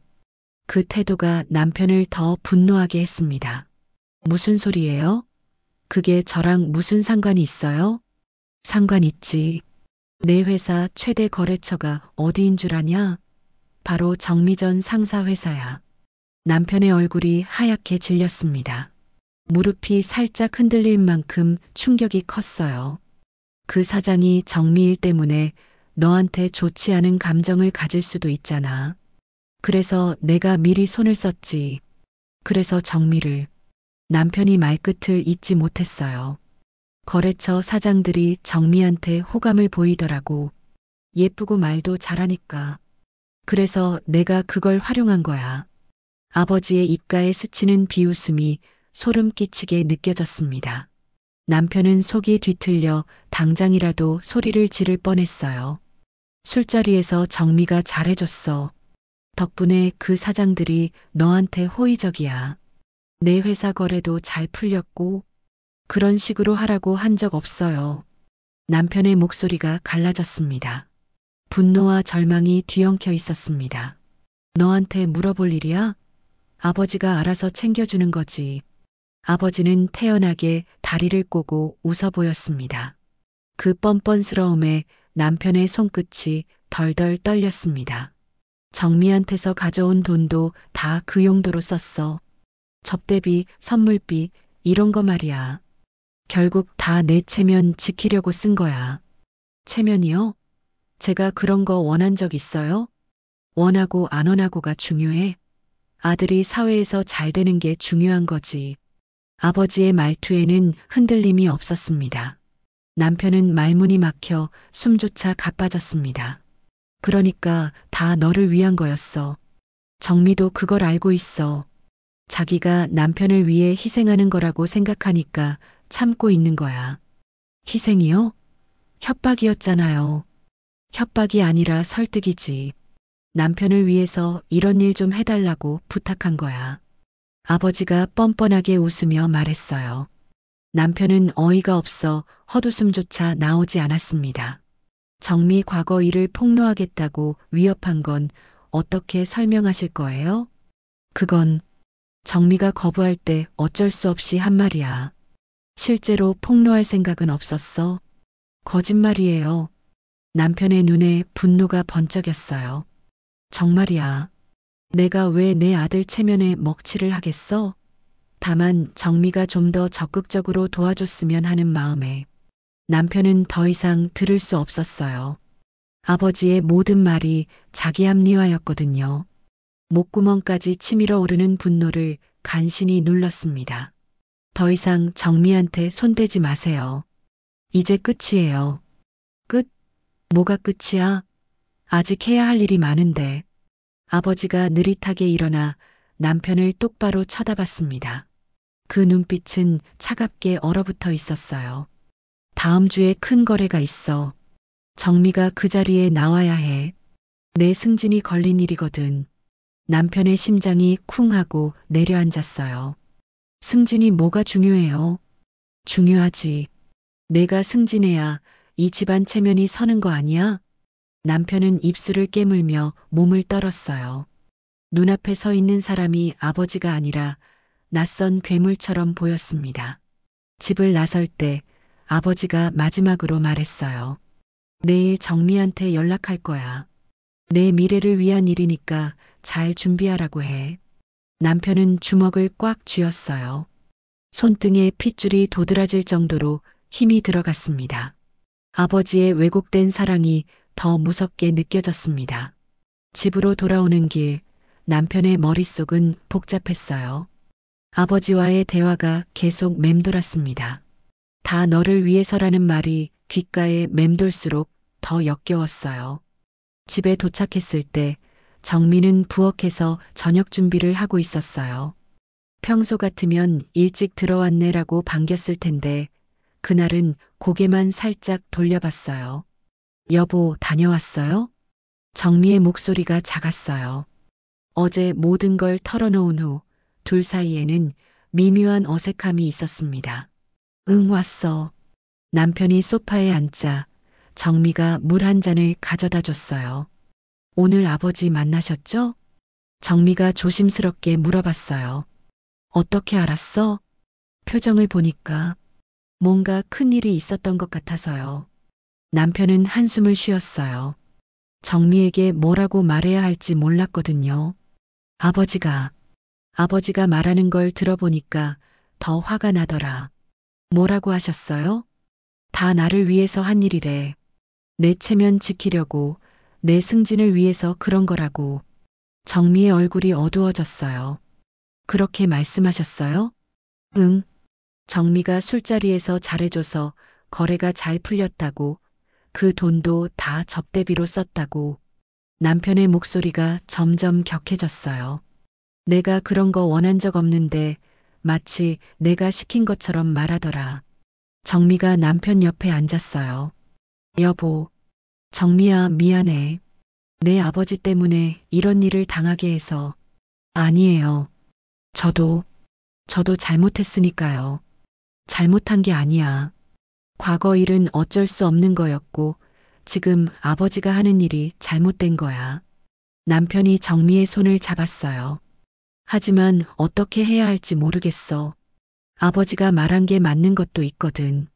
그 태도가 남편을 더 분노하게 했습니다. 무슨 소리예요? 그게 저랑 무슨 상관이 있어요? 상관 있지. 내 회사 최대 거래처가 어디인 줄 아냐? 바로 정미전 상사 회사야. 남편의 얼굴이 하얗게 질렸습니다. 무릎이 살짝 흔들릴 만큼 충격이 컸어요. 그 사장이 정미일 때문에 너한테 좋지 않은 감정을 가질 수도 있잖아. 그래서 내가 미리 손을 썼지. 그래서 정미를. 남편이 말끝을 잇지 못했어요. 거래처 사장들이 정미한테 호감을 보이더라고. 예쁘고 말도 잘하니까. 그래서 내가 그걸 활용한 거야. 아버지의 입가에 스치는 비웃음이 소름 끼치게 느껴졌습니다. 남편은 속이 뒤틀려 당장이라도 소리를 지를 뻔했어요. 술자리에서 정미가 잘해줬어. 덕분에 그 사장들이 너한테 호의적이야. 내 회사 거래도 잘 풀렸고 그런 식으로 하라고 한 적 없어요. 남편의 목소리가 갈라졌습니다. 분노와 절망이 뒤엉켜 있었습니다. 너한테 물어볼 일이야? 아버지가 알아서 챙겨주는 거지. 아버지는 태연하게 다리를 꼬고 웃어 보였습니다. 그 뻔뻔스러움에 남편의 손끝이 덜덜 떨렸습니다. 정미한테서 가져온 돈도 다 그 용도로 썼어. 접대비, 선물비, 이런 거 말이야. 결국 다 내 체면 지키려고 쓴 거야. 체면이요? 제가 그런 거 원한 적 있어요? 원하고 안 원하고가 중요해. 아들이 사회에서 잘 되는 게 중요한 거지. 아버지의 말투에는 흔들림이 없었습니다. 남편은 말문이 막혀 숨조차 가빠졌습니다. 그러니까 다 너를 위한 거였어. 정미도 그걸 알고 있어. 자기가 남편을 위해 희생하는 거라고 생각하니까 참고 있는 거야. 희생이요? 협박이었잖아요. 협박이 아니라 설득이지. 남편을 위해서 이런 일 좀 해달라고 부탁한 거야. 아버지가 뻔뻔하게 웃으며 말했어요. 남편은 어이가 없어 헛웃음조차 나오지 않았습니다. 정미 과거 일을 폭로하겠다고 위협한 건 어떻게 설명하실 거예요? 그건 정미가 거부할 때 어쩔 수 없이 한 말이야. 실제로 폭로할 생각은 없었어. 거짓말이에요. 남편의 눈에 분노가 번쩍였어요. 정말이야. 내가 왜 내 아들 체면에 먹칠을 하겠어? 다만 정미가 좀 더 적극적으로 도와줬으면 하는 마음에 남편은 더 이상 들을 수 없었어요. 아버지의 모든 말이 자기 합리화였거든요. 목구멍까지 치밀어 오르는 분노를 간신히 눌렀습니다. 더 이상 정미한테 손대지 마세요. 이제 끝이에요. 끝? 뭐가 끝이야? 아직 해야 할 일이 많은데. 아버지가 느릿하게 일어나 남편을 똑바로 쳐다봤습니다. 그 눈빛은 차갑게 얼어붙어 있었어요. 다음 주에 큰 거래가 있어. 정미가 그 자리에 나와야 해. 내 승진이 걸린 일이거든. 남편의 심장이 쿵 하고 내려앉았어요. 승진이 뭐가 중요해요? 중요하지. 내가 승진해야 이 집안 체면이 서는 거 아니야? 남편은 입술을 깨물며 몸을 떨었어요. 눈앞에 서 있는 사람이 아버지가 아니라 낯선 괴물처럼 보였습니다. 집을 나설 때 아버지가 마지막으로 말했어요. 내일 정미한테 연락할 거야. 내 미래를 위한 일이니까 잘 준비하라고 해. 남편은 주먹을 꽉 쥐었어요. 손등에 핏줄이 도드라질 정도로 힘이 들어갔습니다. 아버지의 왜곡된 사랑이 더 무섭게 느껴졌습니다. 집으로 돌아오는 길, 남편의 머릿속은 복잡했어요. 아버지와의 대화가 계속 맴돌았습니다. 다 너를 위해서라는 말이 귓가에 맴돌수록 더 역겨웠어요. 집에 도착했을 때 정미는 부엌에서 저녁 준비를 하고 있었어요. 평소 같으면 일찍 들어왔네라고 반겼을 텐데 그날은 고개만 살짝 돌려봤어요. 여보, 다녀왔어요? 정미의 목소리가 작았어요. 어제 모든 걸 털어놓은 후 둘 사이에는 미묘한 어색함이 있었습니다. 응, 왔어. 남편이 소파에 앉자 정미가 물 한 잔을 가져다 줬어요. 오늘 아버지 만나셨죠? 정미가 조심스럽게 물어봤어요. 어떻게 알았어? 표정을 보니까 뭔가 큰 일이 있었던 것 같아서요. 남편은 한숨을 쉬었어요. 정미에게 뭐라고 말해야 할지 몰랐거든요. 아버지가 말하는 걸 들어보니까 더 화가 나더라. 뭐라고 하셨어요? 다 나를 위해서 한 일이래. 내 체면 지키려고, 내 승진을 위해서 그런 거라고. 정미의 얼굴이 어두워졌어요. 그렇게 말씀하셨어요? 응. 정미가 술자리에서 잘해줘서 거래가 잘 풀렸다고, 그 돈도 다 접대비로 썼다고. 남편의 목소리가 점점 격해졌어요. 내가 그런 거 원한 적 없는데 마치 내가 시킨 것처럼 말하더라. 정미가 남편 옆에 앉았어요. 여보, 정미야, 미안해. 내 아버지 때문에 이런 일을 당하게 해서. 아니에요. 저도 잘못했으니까요. 잘못한 게 아니야. 과거 일은 어쩔 수 없는 거였고 지금 아버지가 하는 일이 잘못된 거야. 남편이 정미의 손을 잡았어요. 하지만 어떻게 해야 할지 모르겠어. 아버지가 말한 게 맞는 것도 있거든.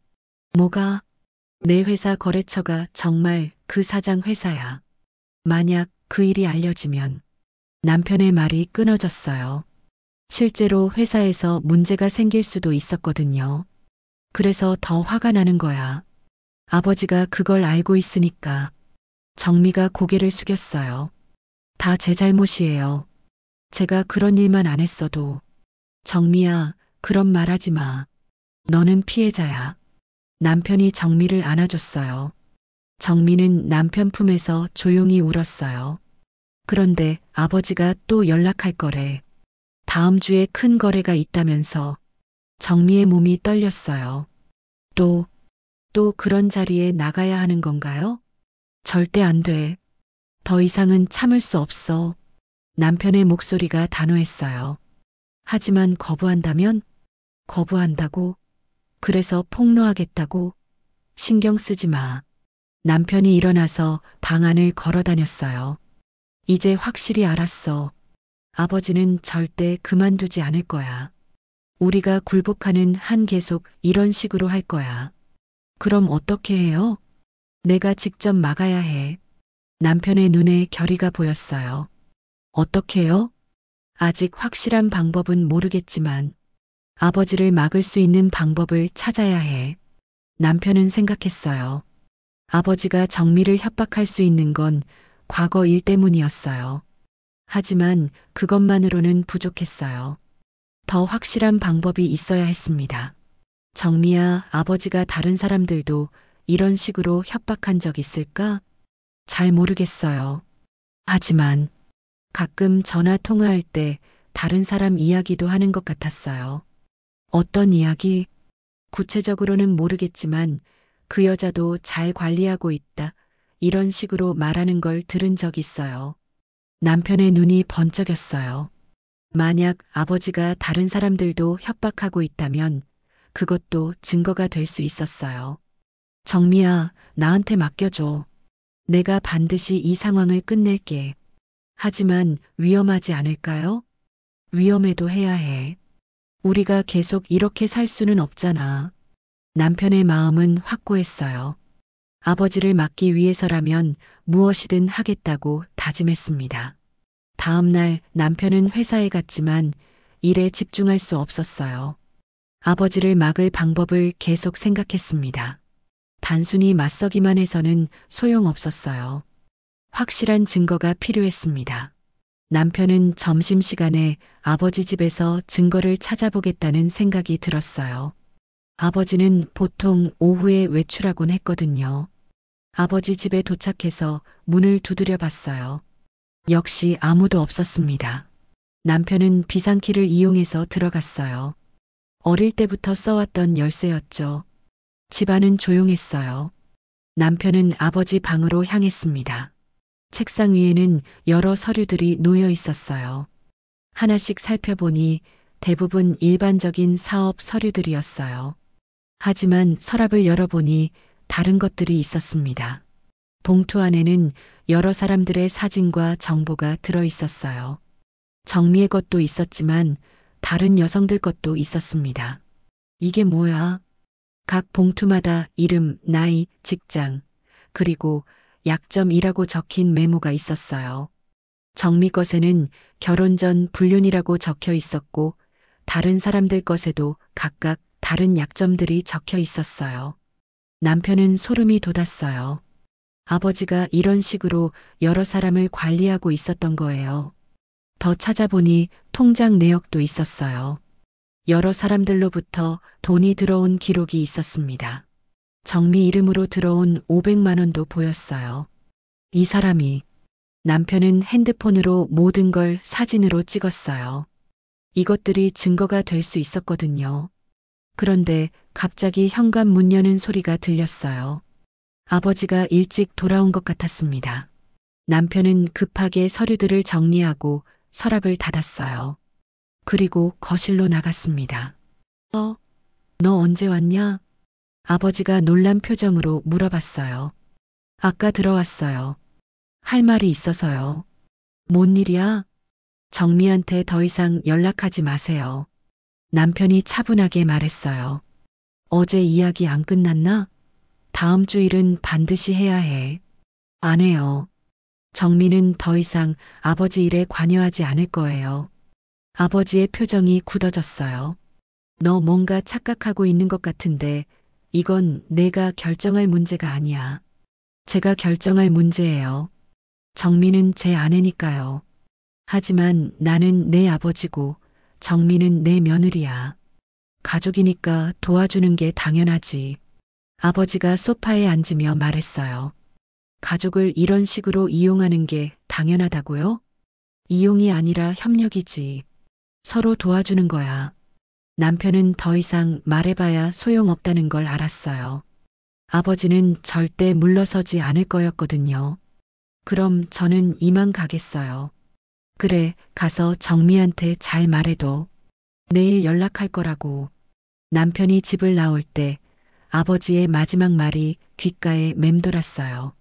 뭐가? 내 회사 거래처가 정말 그 사장 회사야. 만약 그 일이 알려지면 남편의 말이 끊어졌어요. 실제로 회사에서 문제가 생길 수도 있었거든요. 그래서 더 화가 나는 거야. 아버지가 그걸 알고 있으니까. 정미가 고개를 숙였어요. 다 제 잘못이에요. 제가 그런 일만 안 했어도. 정미야, 그런 말 하지 마. 너는 피해자야. 남편이 정미를 안아줬어요. 정미는 남편 품에서 조용히 울었어요. 그런데 아버지가 또 연락할 거래. 다음 주에 큰 거래가 있다면서. 정미의 몸이 떨렸어요. 또 그런 자리에 나가야 하는 건가요? 절대 안 돼. 더 이상은 참을 수 없어. 남편의 목소리가 단호했어요. 하지만 거부한다면? 거부한다고? 그래서 폭로하겠다고? 신경 쓰지 마. 남편이 일어나서 방 안을 걸어 다녔어요. 이제 확실히 알았어. 아버지는 절대 그만두지 않을 거야. 우리가 굴복하는 한 계속 이런 식으로 할 거야. 그럼 어떻게 해요? 내가 직접 막아야 해. 남편의 눈에 결의가 보였어요. 어떻게요? 아직 확실한 방법은 모르겠지만 아버지를 막을 수 있는 방법을 찾아야 해. 남편은 생각했어요. 아버지가 정미를 협박할 수 있는 건 과거 일 때문이었어요. 하지만 그것만으로는 부족했어요. 더 확실한 방법이 있어야 했습니다. 정미야, 아버지가 다른 사람들도 이런 식으로 협박한 적 있을까? 잘 모르겠어요. 하지만 가끔 전화 통화할 때 다른 사람 이야기도 하는 것 같았어요. 어떤 이야기? 구체적으로는 모르겠지만 그 여자도 잘 관리하고 있다. 이런 식으로 말하는 걸 들은 적 있어요. 남편의 눈이 번쩍였어요. 만약 아버지가 다른 사람들도 협박하고 있다면 그것도 증거가 될 수 있었어요. 정미야, 나한테 맡겨줘. 내가 반드시 이 상황을 끝낼게. 하지만 위험하지 않을까요? 위험해도 해야 해. 우리가 계속 이렇게 살 수는 없잖아. 남편의 마음은 확고했어요. 아버지를 막기 위해서라면 무엇이든 하겠다고 다짐했습니다. 다음 날 남편은 회사에 갔지만 일에 집중할 수 없었어요. 아버지를 막을 방법을 계속 생각했습니다. 단순히 맞서기만 해서는 소용없었어요. 확실한 증거가 필요했습니다. 남편은 점심시간에 아버지 집에서 증거를 찾아보겠다는 생각이 들었어요. 아버지는 보통 오후에 외출하곤 했거든요. 아버지 집에 도착해서 문을 두드려 봤어요. 역시 아무도 없었습니다. 남편은 비상키를 이용해서 들어갔어요. 어릴 때부터 써왔던 열쇠였죠. 집안은 조용했어요. 남편은 아버지 방으로 향했습니다. 책상 위에는 여러 서류들이 놓여 있었어요. 하나씩 살펴보니 대부분 일반적인 사업 서류들이었어요. 하지만 서랍을 열어보니 다른 것들이 있었습니다. 봉투 안에는 여러 사람들의 사진과 정보가 들어 있었어요. 정미의 것도 있었지만 다른 여성들 것도 있었습니다. 이게 뭐야? 각 봉투마다 이름, 나이, 직장, 그리고 약점이라고 적힌 메모가 있었어요. 정미 것에는 결혼 전 불륜이라고 적혀 있었고 다른 사람들 것에도 각각 다른 약점들이 적혀 있었어요. 남편은 소름이 돋았어요. 아버지가 이런 식으로 여러 사람을 관리하고 있었던 거예요. 더 찾아보니 통장 내역도 있었어요. 여러 사람들로부터 돈이 들어온 기록이 있었습니다. 정미 이름으로 들어온 500만 원도 보였어요. 이 사람이 남편은 핸드폰으로 모든 걸 사진으로 찍었어요. 이것들이 증거가 될 수 있었거든요. 그런데 갑자기 현관 문 여는 소리가 들렸어요. 아버지가 일찍 돌아온 것 같았습니다. 남편은 급하게 서류들을 정리하고 서랍을 닫았어요. 그리고 거실로 나갔습니다. 너 언제 왔냐? 아버지가 놀란 표정으로 물어봤어요. 아까 들어왔어요. 할 말이 있어서요. 뭔 일이야? 정미한테 더 이상 연락하지 마세요. 남편이 차분하게 말했어요. 어제 이야기 안 끝났나? 다음 주 일은 반드시 해야 해. 안 해요. 정미는 더 이상 아버지 일에 관여하지 않을 거예요. 아버지의 표정이 굳어졌어요. 너 뭔가 착각하고 있는 것 같은데 이건 내가 결정할 문제가 아니야. 제가 결정할 문제예요. 정미는 제 아내니까요. 하지만 나는 내 아버지고 정미는 내 며느리야. 가족이니까 도와주는 게 당연하지. 아버지가 소파에 앉으며 말했어요. 가족을 이런 식으로 이용하는 게 당연하다고요? 이용이 아니라 협력이지. 서로 도와주는 거야. 남편은 더 이상 말해봐야 소용없다는 걸 알았어요. 아버지는 절대 물러서지 않을 거였거든요. 그럼 저는 이만 가겠어요. 그래, 가서 정미한테 잘 말해도 내일 연락할 거라고. 남편이 집을 나올 때 아버지의 마지막 말이 귓가에 맴돌았어요.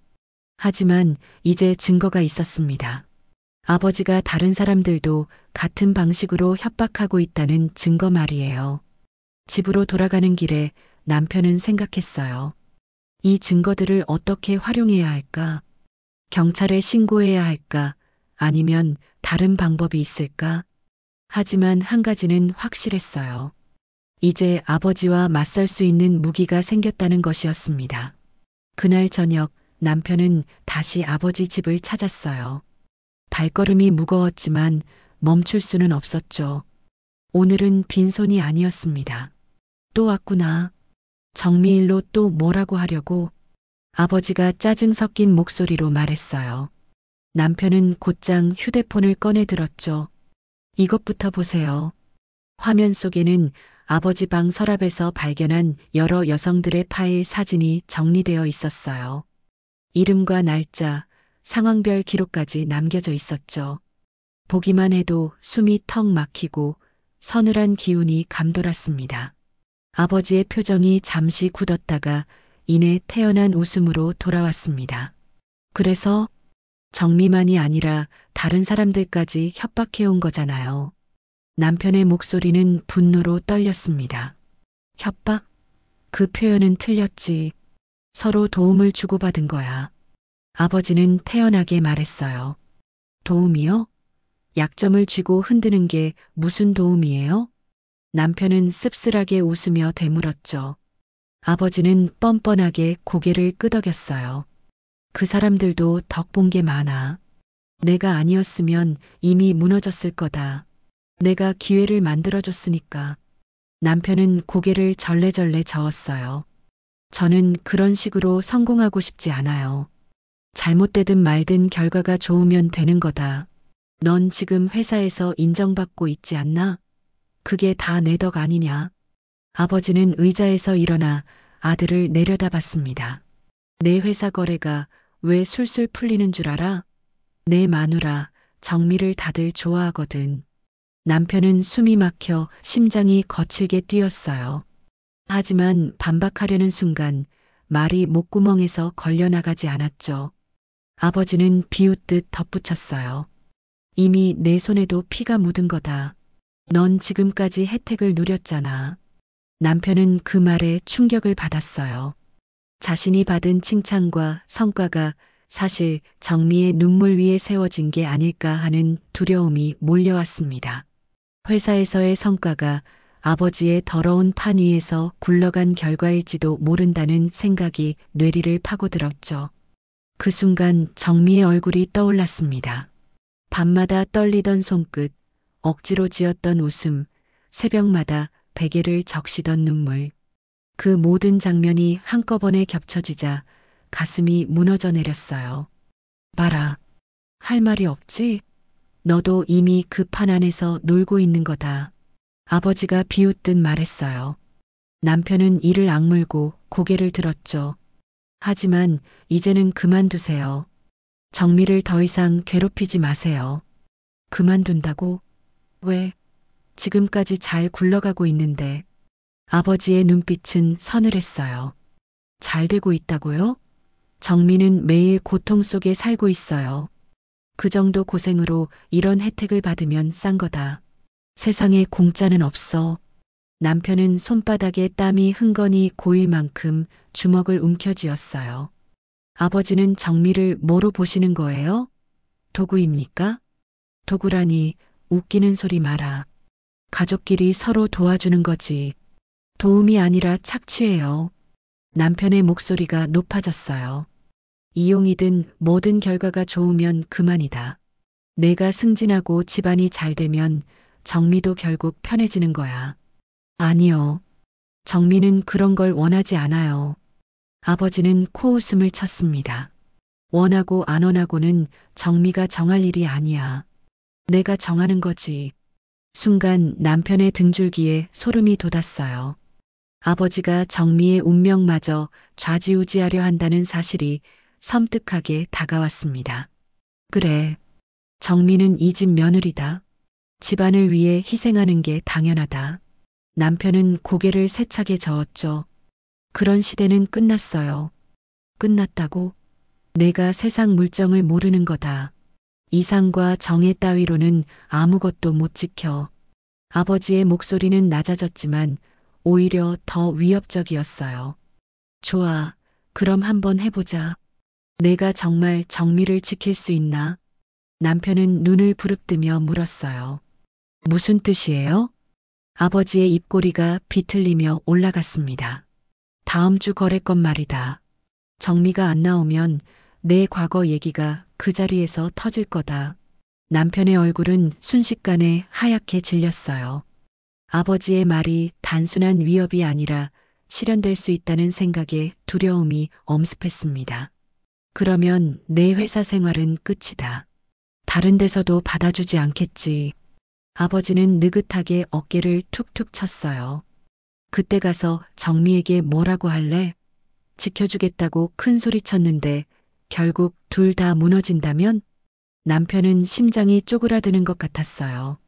하지만 이제 증거가 있었습니다. 아버지가 다른 사람들도 같은 방식으로 협박하고 있다는 증거 말이에요. 집으로 돌아가는 길에 남편은 생각했어요. 이 증거들을 어떻게 활용해야 할까? 경찰에 신고해야 할까? 아니면 다른 방법이 있을까? 하지만 한 가지는 확실했어요. 이제 아버지와 맞설 수 있는 무기가 생겼다는 것이었습니다. 그날 저녁 남편은 다시 아버지 집을 찾았어요. 발걸음이 무거웠지만 멈출 수는 없었죠. 오늘은 빈손이 아니었습니다. 또 왔구나. 정미일로 또 뭐라고 하려고? 아버지가 짜증 섞인 목소리로 말했어요. 남편은 곧장 휴대폰을 꺼내 들었죠. 이것부터 보세요. 화면 속에는 아버지 방 서랍에서 발견한 여러 여성들의 파일 사진이 정리되어 있었어요. 이름과 날짜, 상황별 기록까지 남겨져 있었죠. 보기만 해도 숨이 턱 막히고 서늘한 기운이 감돌았습니다. 아버지의 표정이 잠시 굳었다가 이내 태연한 웃음으로 돌아왔습니다. 그래서 정미만이 아니라 다른 사람들까지 협박해온 거잖아요. 남편의 목소리는 분노로 떨렸습니다. 협박? 그 표현은 틀렸지. 서로 도움을 주고받은 거야. 아버지는 태연하게 말했어요. 도움이요? 약점을 쥐고 흔드는 게 무슨 도움이에요? 남편은 씁쓸하게 웃으며 되물었죠. 아버지는 뻔뻔하게 고개를 끄덕였어요. 그 사람들도 덕본 게 많아. 내가 아니었으면 이미 무너졌을 거다. 내가 기회를 만들어줬으니까. 남편은 고개를 절레절레 저었어요. 저는 그런 식으로 성공하고 싶지 않아요. 잘못되든 말든 결과가 좋으면 되는 거다. 넌 지금 회사에서 인정받고 있지 않나? 그게 다 내 덕 아니냐? 아버지는 의자에서 일어나 아들을 내려다봤습니다. 내 회사 거래가 왜 술술 풀리는 줄 알아? 내 마누라 정미를 다들 좋아하거든. 남편은 숨이 막혀 심장이 거칠게 뛰었어요. 하지만 반박하려는 순간 말이 목구멍에서 걸려나가지 않았죠. 아버지는 비웃듯 덧붙였어요. 이미 내 손에도 피가 묻은 거다. 넌 지금까지 혜택을 누렸잖아. 남편은 그 말에 충격을 받았어요. 자신이 받은 칭찬과 성과가 사실 정미의 눈물 위에 세워진 게 아닐까 하는 두려움이 몰려왔습니다. 회사에서의 성과가 아버지의 더러운 판 위에서 굴러간 결과일지도 모른다는 생각이 뇌리를 파고들었죠. 그 순간 정미의 얼굴이 떠올랐습니다. 밤마다 떨리던 손끝, 억지로 지었던 웃음, 새벽마다 베개를 적시던 눈물. 그 모든 장면이 한꺼번에 겹쳐지자 가슴이 무너져 내렸어요. 봐라. 할 말이 없지? 너도 이미 그 판 안에서 놀고 있는 거다. 아버지가 비웃듯 말했어요. 남편은 이를 악물고 고개를 들었죠. 하지만 이제는 그만두세요. 정미를 더 이상 괴롭히지 마세요. 그만둔다고? 왜? 지금까지 잘 굴러가고 있는데. 아버지의 눈빛은 서늘했어요. 잘 되고 있다고요? 정미는 매일 고통 속에 살고 있어요. 그 정도 고생으로 이런 혜택을 받으면 싼 거다. 세상에 공짜는 없어. 남편은 손바닥에 땀이 흥건히 고일 만큼 주먹을 움켜쥐었어요. 아버지는 정미를 뭐로 보시는 거예요? 도구입니까? 도구라니 웃기는 소리 마라. 가족끼리 서로 도와주는 거지. 도움이 아니라 착취예요. 남편의 목소리가 높아졌어요. 이용이든 뭐든 결과가 좋으면 그만이다. 내가 승진하고 집안이 잘 되면 정미도 결국 편해지는 거야. 아니요. 정미는 그런 걸 원하지 않아요. 아버지는 코웃음을 쳤습니다. 원하고 안 원하고는 정미가 정할 일이 아니야. 내가 정하는 거지. 순간 남편의 등줄기에 소름이 돋았어요. 아버지가 정미의 운명마저 좌지우지하려 한다는 사실이 섬뜩하게 다가왔습니다. 그래. 정미는 이 집 며느리다. 집안을 위해 희생하는 게 당연하다. 남편은 고개를 세차게 저었죠. 그런 시대는 끝났어요. 끝났다고? 내가 세상 물정을 모르는 거다. 이상과 정의 따위로는 아무것도 못 지켜. 아버지의 목소리는 낮아졌지만 오히려 더 위협적이었어요. 좋아. 그럼 한번 해보자. 내가 정말 정미를 지킬 수 있나? 남편은 눈을 부릅뜨며 물었어요. 무슨 뜻이에요? 아버지의 입꼬리가 비틀리며 올라갔습니다. 다음 주 거래건 말이다. 정미가 안 나오면 내 과거 얘기가 그 자리에서 터질 거다. 남편의 얼굴은 순식간에 하얗게 질렸어요. 아버지의 말이 단순한 위협이 아니라 실현될 수 있다는 생각에 두려움이 엄습했습니다. 그러면 내 회사 생활은 끝이다. 다른 데서도 받아주지 않겠지. 아버지는 느긋하게 어깨를 툭툭 쳤어요. 그때 가서 정미에게 뭐라고 할래? 지켜주겠다고 큰 소리 쳤는데 결국 둘 다 무너진다면? 남편은 심장이 쪼그라드는 것 같았어요.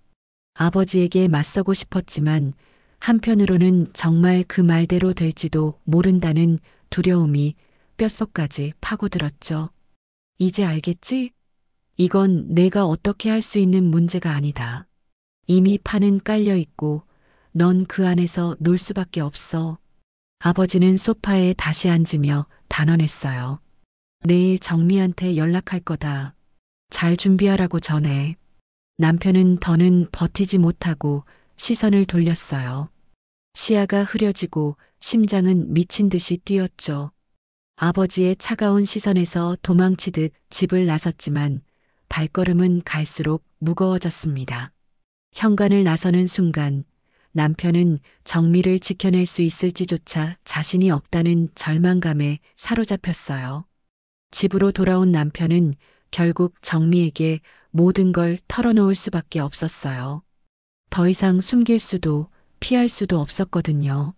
아버지에게 맞서고 싶었지만 한편으로는 정말 그 말대로 될지도 모른다는 두려움이 뼛속까지 파고들었죠. 이제 알겠지? 이건 내가 어떻게 할 수 있는 문제가 아니다. 이미 판은 깔려 있고 넌 그 안에서 놀 수밖에 없어. 아버지는 소파에 다시 앉으며 단언했어요. 내일 정미한테 연락할 거다. 잘 준비하라고 전해. 남편은 더는 버티지 못하고 시선을 돌렸어요. 시야가 흐려지고 심장은 미친 듯이 뛰었죠. 아버지의 차가운 시선에서 도망치듯 집을 나섰지만 발걸음은 갈수록 무거워졌습니다. 현관을 나서는 순간 남편은 정미를 지켜낼 수 있을지조차 자신이 없다는 절망감에 사로잡혔어요. 집으로 돌아온 남편은 결국 정미에게 모든 걸 털어놓을 수밖에 없었어요. 더 이상 숨길 수도 피할 수도 없었거든요.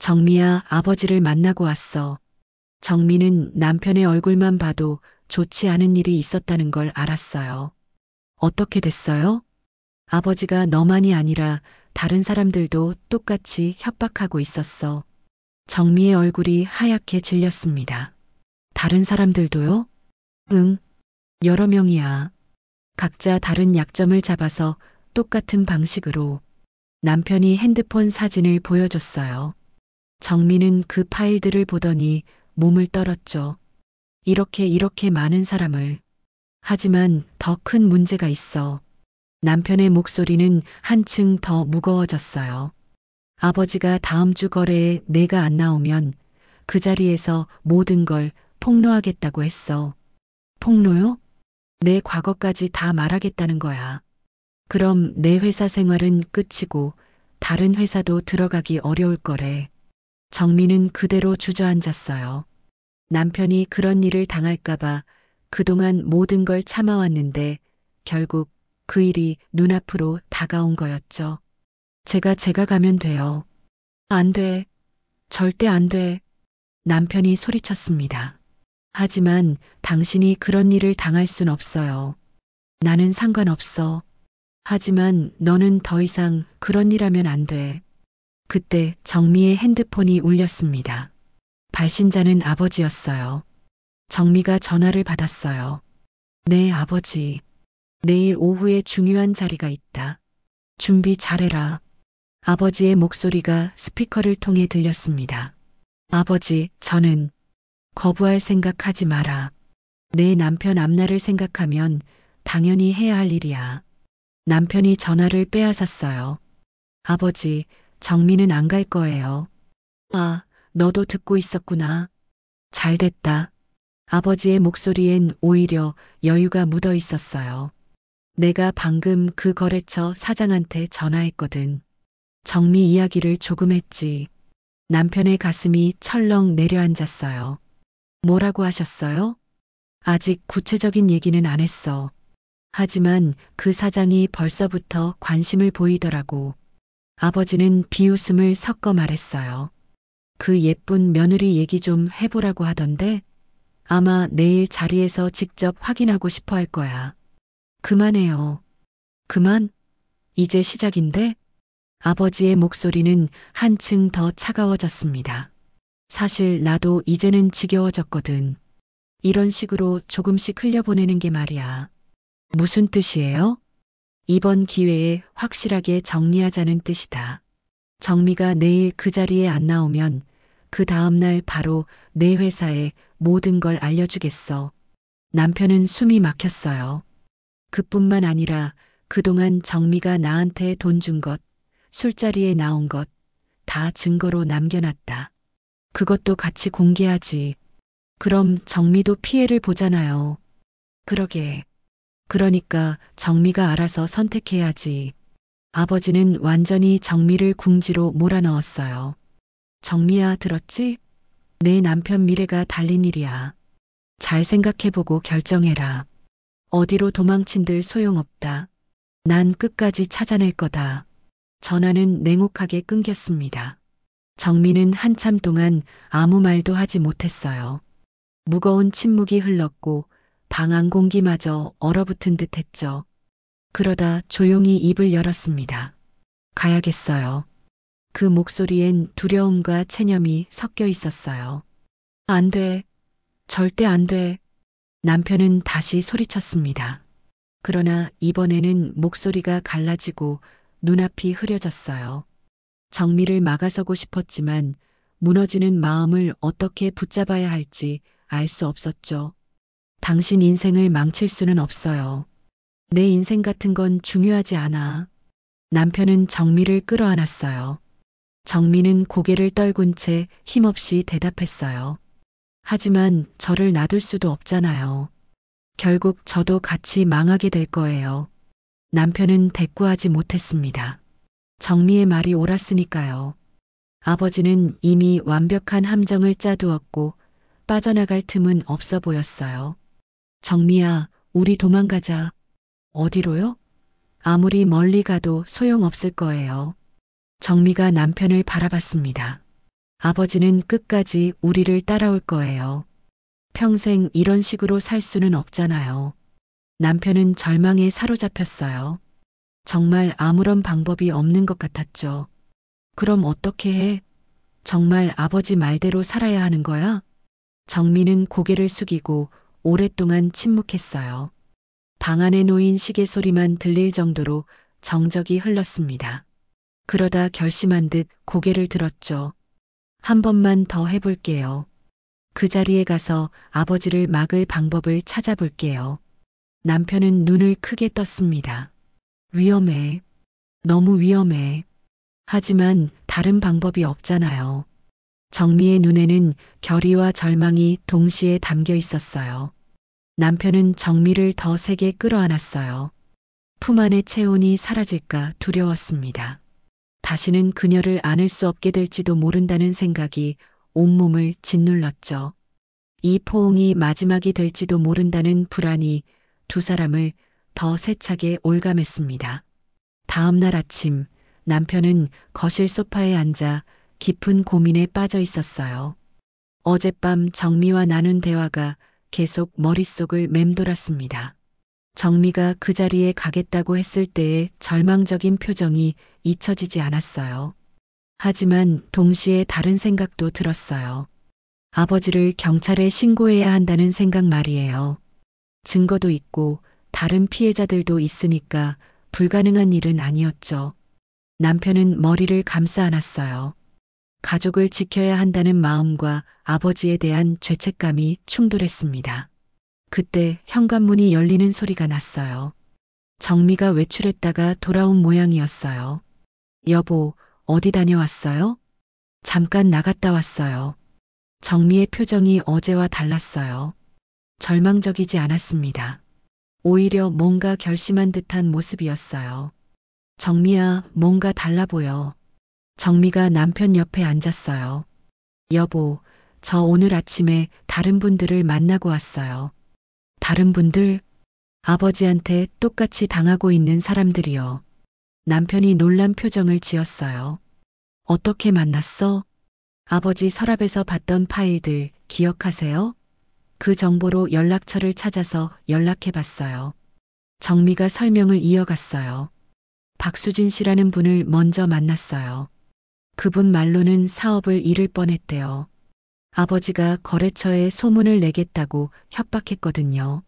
정미야, 아버지를 만나고 왔어. 정미는 남편의 얼굴만 봐도 좋지 않은 일이 있었다는 걸 알았어요. 어떻게 됐어요? 아버지가 너만이 아니라 다른 사람들도 똑같이 협박하고 있었어. 정미의 얼굴이 하얗게 질렸습니다. 다른 사람들도요? 응, 여러 명이야. 각자 다른 약점을 잡아서 똑같은 방식으로. 남편이 핸드폰 사진을 보여줬어요. 정미는 그 파일들을 보더니 몸을 떨었죠. 이렇게 많은 사람을. 하지만 더 큰 문제가 있어. 남편의 목소리는 한층 더 무거워졌어요. 아버지가 다음 주 거래에 내가 안 나오면 그 자리에서 모든 걸 폭로하겠다고 했어. 폭로요? 내 과거까지 다 말하겠다는 거야. 그럼 내 회사 생활은 끝이고 다른 회사도 들어가기 어려울 거래. 정미는 그대로 주저앉았어요. 남편이 그런 일을 당할까봐 그동안 모든 걸 참아왔는데 결국 그 일이 눈앞으로 다가온 거였죠. 제가 가면 돼요. 안 돼. 절대 안 돼. 남편이 소리쳤습니다. 하지만 당신이 그런 일을 당할 순 없어요. 나는 상관없어. 하지만 너는 더 이상 그런 일 하면 안 돼. 그때 정미의 핸드폰이 울렸습니다. 발신자는 아버지였어요. 정미가 전화를 받았어요. 네, 아버지. 내일 오후에 중요한 자리가 있다. 준비 잘해라. 아버지의 목소리가 스피커를 통해 들렸습니다. 아버지, 저는 거부할 생각하지 마라. 내 남편 앞날을 생각하면 당연히 해야 할 일이야. 남편이 전화를 빼앗았어요. 아버지, 정미는 안 갈 거예요. 아, 너도 듣고 있었구나. 잘 됐다. 아버지의 목소리엔 오히려 여유가 묻어 있었어요. 내가 방금 그 거래처 사장한테 전화했거든. 정미 이야기를 조금 했지. 남편의 가슴이 철렁 내려앉았어요. 뭐라고 하셨어요? 아직 구체적인 얘기는 안 했어. 하지만 그 사장이 벌써부터 관심을 보이더라고. 아버지는 비웃음을 섞어 말했어요. 그 예쁜 며느리 얘기 좀 해보라고 하던데 아마 내일 자리에서 직접 확인하고 싶어 할 거야. 그만해요. 그만? 이제 시작인데? 아버지의 목소리는 한층 더 차가워졌습니다. 사실 나도 이제는 지겨워졌거든. 이런 식으로 조금씩 흘려보내는 게 말이야. 무슨 뜻이에요? 이번 기회에 확실하게 정리하자는 뜻이다. 정미가 내일 그 자리에 안 나오면 그 다음날 바로 내 회사에 모든 걸 알려주겠어. 남편은 숨이 막혔어요. 그뿐만 아니라 그동안 정미가 나한테 돈 준 것, 술자리에 나온 것, 다 증거로 남겨놨다. 그것도 같이 공개하지. 그럼 정미도 피해를 보잖아요. 그러게. 그러니까 정미가 알아서 선택해야지. 아버지는 완전히 정미를 궁지로 몰아넣었어요. 정미야, 들었지? 내 남편 미래가 달린 일이야. 잘 생각해보고 결정해라. 어디로 도망친들 소용없다. 난 끝까지 찾아낼 거다. 전화는 냉혹하게 끊겼습니다. 정미는 한참 동안 아무 말도 하지 못했어요. 무거운 침묵이 흘렀고 방 안 공기마저 얼어붙은 듯 했죠. 그러다 조용히 입을 열었습니다. 가야겠어요. 그 목소리엔 두려움과 체념이 섞여 있었어요. 안 돼. 절대 안 돼. 남편은 다시 소리쳤습니다. 그러나 이번에는 목소리가 갈라지고 눈앞이 흐려졌어요. 정미를 막아서고 싶었지만 무너지는 마음을 어떻게 붙잡아야 할지 알 수 없었죠. 당신 인생을 망칠 수는 없어요. 내 인생 같은 건 중요하지 않아. 남편은 정미를 끌어안았어요. 정미는 고개를 떨군 채 힘없이 대답했어요. 하지만 저를 놔둘 수도 없잖아요. 결국 저도 같이 망하게 될 거예요. 남편은 대꾸하지 못했습니다. 정미의 말이 옳았으니까요. 아버지는 이미 완벽한 함정을 짜두었고 빠져나갈 틈은 없어 보였어요. 정미야, 우리 도망가자. 어디로요? 아무리 멀리 가도 소용없을 거예요. 정미가 남편을 바라봤습니다. 아버지는 끝까지 우리를 따라올 거예요. 평생 이런 식으로 살 수는 없잖아요. 남편은 절망에 사로잡혔어요. 정말 아무런 방법이 없는 것 같았죠. 그럼 어떻게 해? 정말 아버지 말대로 살아야 하는 거야? 정미는 고개를 숙이고 오랫동안 침묵했어요. 방 안에 놓인 시계 소리만 들릴 정도로 정적이 흘렀습니다. 그러다 결심한 듯 고개를 들었죠. 한 번만 더 해볼게요. 그 자리에 가서 아버지를 막을 방법을 찾아볼게요. 남편은 눈을 크게 떴습니다. 위험해. 너무 위험해. 하지만 다른 방법이 없잖아요. 정미의 눈에는 결의와 절망이 동시에 담겨 있었어요. 남편은 정미를 더 세게 끌어안았어요. 품 안의 체온이 사라질까 두려웠습니다. 다시는 그녀를 안을 수 없게 될지도 모른다는 생각이 온몸을 짓눌렀죠. 이 포옹이 마지막이 될지도 모른다는 불안이 두 사람을 더 세차게 올감했습니다. 다음 날 아침 남편은 거실 소파에 앉아 깊은 고민에 빠져 있었어요. 어젯밤 정미와 나눈 대화가 계속 머릿속을 맴돌았습니다. 정미가 그 자리에 가겠다고 했을 때의 절망적인 표정이 잊혀지지 않았어요. 하지만 동시에 다른 생각도 들었어요. 아버지를 경찰에 신고해야 한다는 생각 말이에요. 증거도 있고 다른 피해자들도 있으니까 불가능한 일은 아니었죠. 남편은 머리를 감싸 안았어요. 가족을 지켜야 한다는 마음과 아버지에 대한 죄책감이 충돌했습니다. 그때 현관문이 열리는 소리가 났어요. 정미가 외출했다가 돌아온 모양이었어요. 여보, 어디 다녀왔어요? 잠깐 나갔다 왔어요. 정미의 표정이 어제와 달랐어요. 절망적이지 않았습니다. 오히려 뭔가 결심한 듯한 모습이었어요. 정미야, 뭔가 달라 보여. 정미가 남편 옆에 앉았어요. 여보, 저 오늘 아침에 다른 분들을 만나고 왔어요. 다른 분들? 아버지한테 똑같이 당하고 있는 사람들이요. 남편이 놀란 표정을 지었어요. 어떻게 만났어? 아버지 서랍에서 봤던 파일들 기억하세요? 그 정보로 연락처를 찾아서 연락해 봤어요. 정미가 설명을 이어갔어요. 박수진 씨라는 분을 먼저 만났어요. 그분 말로는 사업을 잃을 뻔했대요. 아버지가 거래처에 소문을 내겠다고 협박했거든요.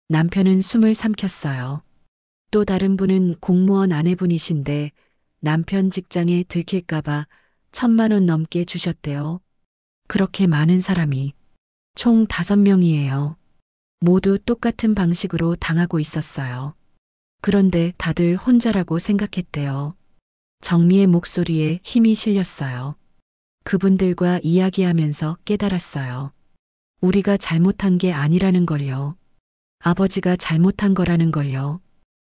남편은 숨을 삼켰어요. 또 다른 분은 공무원 아내분이신데 남편 직장에 들킬까봐 1,000만 원 넘게 주셨대요. 그렇게 많은 사람이 총 5명이에요. 모두 똑같은 방식으로 당하고 있었어요. 그런데 다들 혼자라고 생각했대요. 정미의 목소리에 힘이 실렸어요. 그분들과 이야기하면서 깨달았어요. 우리가 잘못한 게 아니라는 걸요. 아버지가 잘못한 거라는 걸요.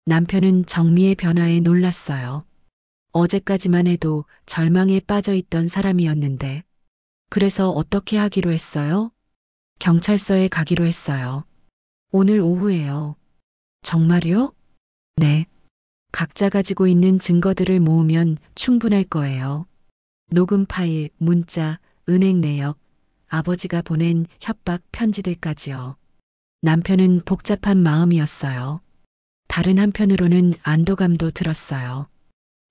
남편은 정미의 변화에 놀랐어요. 어제까지만 해도 절망에 빠져 있던 사람이었는데, 그래서 어떻게 하기로 했어요? 경찰서에 가기로 했어요. 오늘 오후에요. 정말요? 네. 각자 가지고 있는 증거들을 모으면 충분할 거예요. 녹음 파일, 문자, 은행 내역, 아버지가 보낸 협박 편지들까지요. 남편은 복잡한 마음이었어요. 다른 한편으로는 안도감도 들었어요.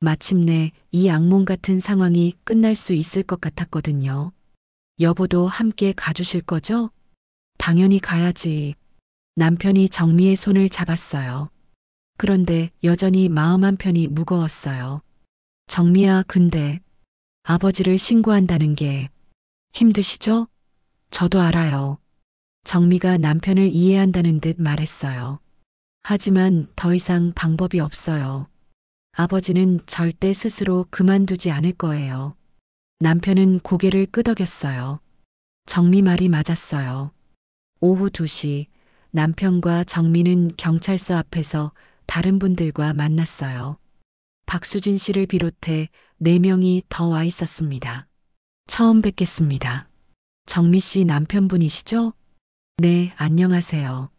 마침내 이 악몽 같은 상황이 끝날 수 있을 것 같았거든요. 여보도 함께 가주실 거죠? 당연히 가야지. 남편이 정미의 손을 잡았어요. 그런데 여전히 마음 한편이 무거웠어요. 정미야, 근데 아버지를 신고한다는 게 힘드시죠? 저도 알아요. 정미가 남편을 이해한다는 듯 말했어요. 하지만 더 이상 방법이 없어요. 아버지는 절대 스스로 그만두지 않을 거예요. 남편은 고개를 끄덕였어요. 정미 말이 맞았어요. 오후 2시 남편과 정미는 경찰서 앞에서 다른 분들과 만났어요. 박수진 씨를 비롯해 4명이 더 와 있었습니다. 처음 뵙겠습니다. 정미 씨 남편분이시죠? 네, 안녕하세요.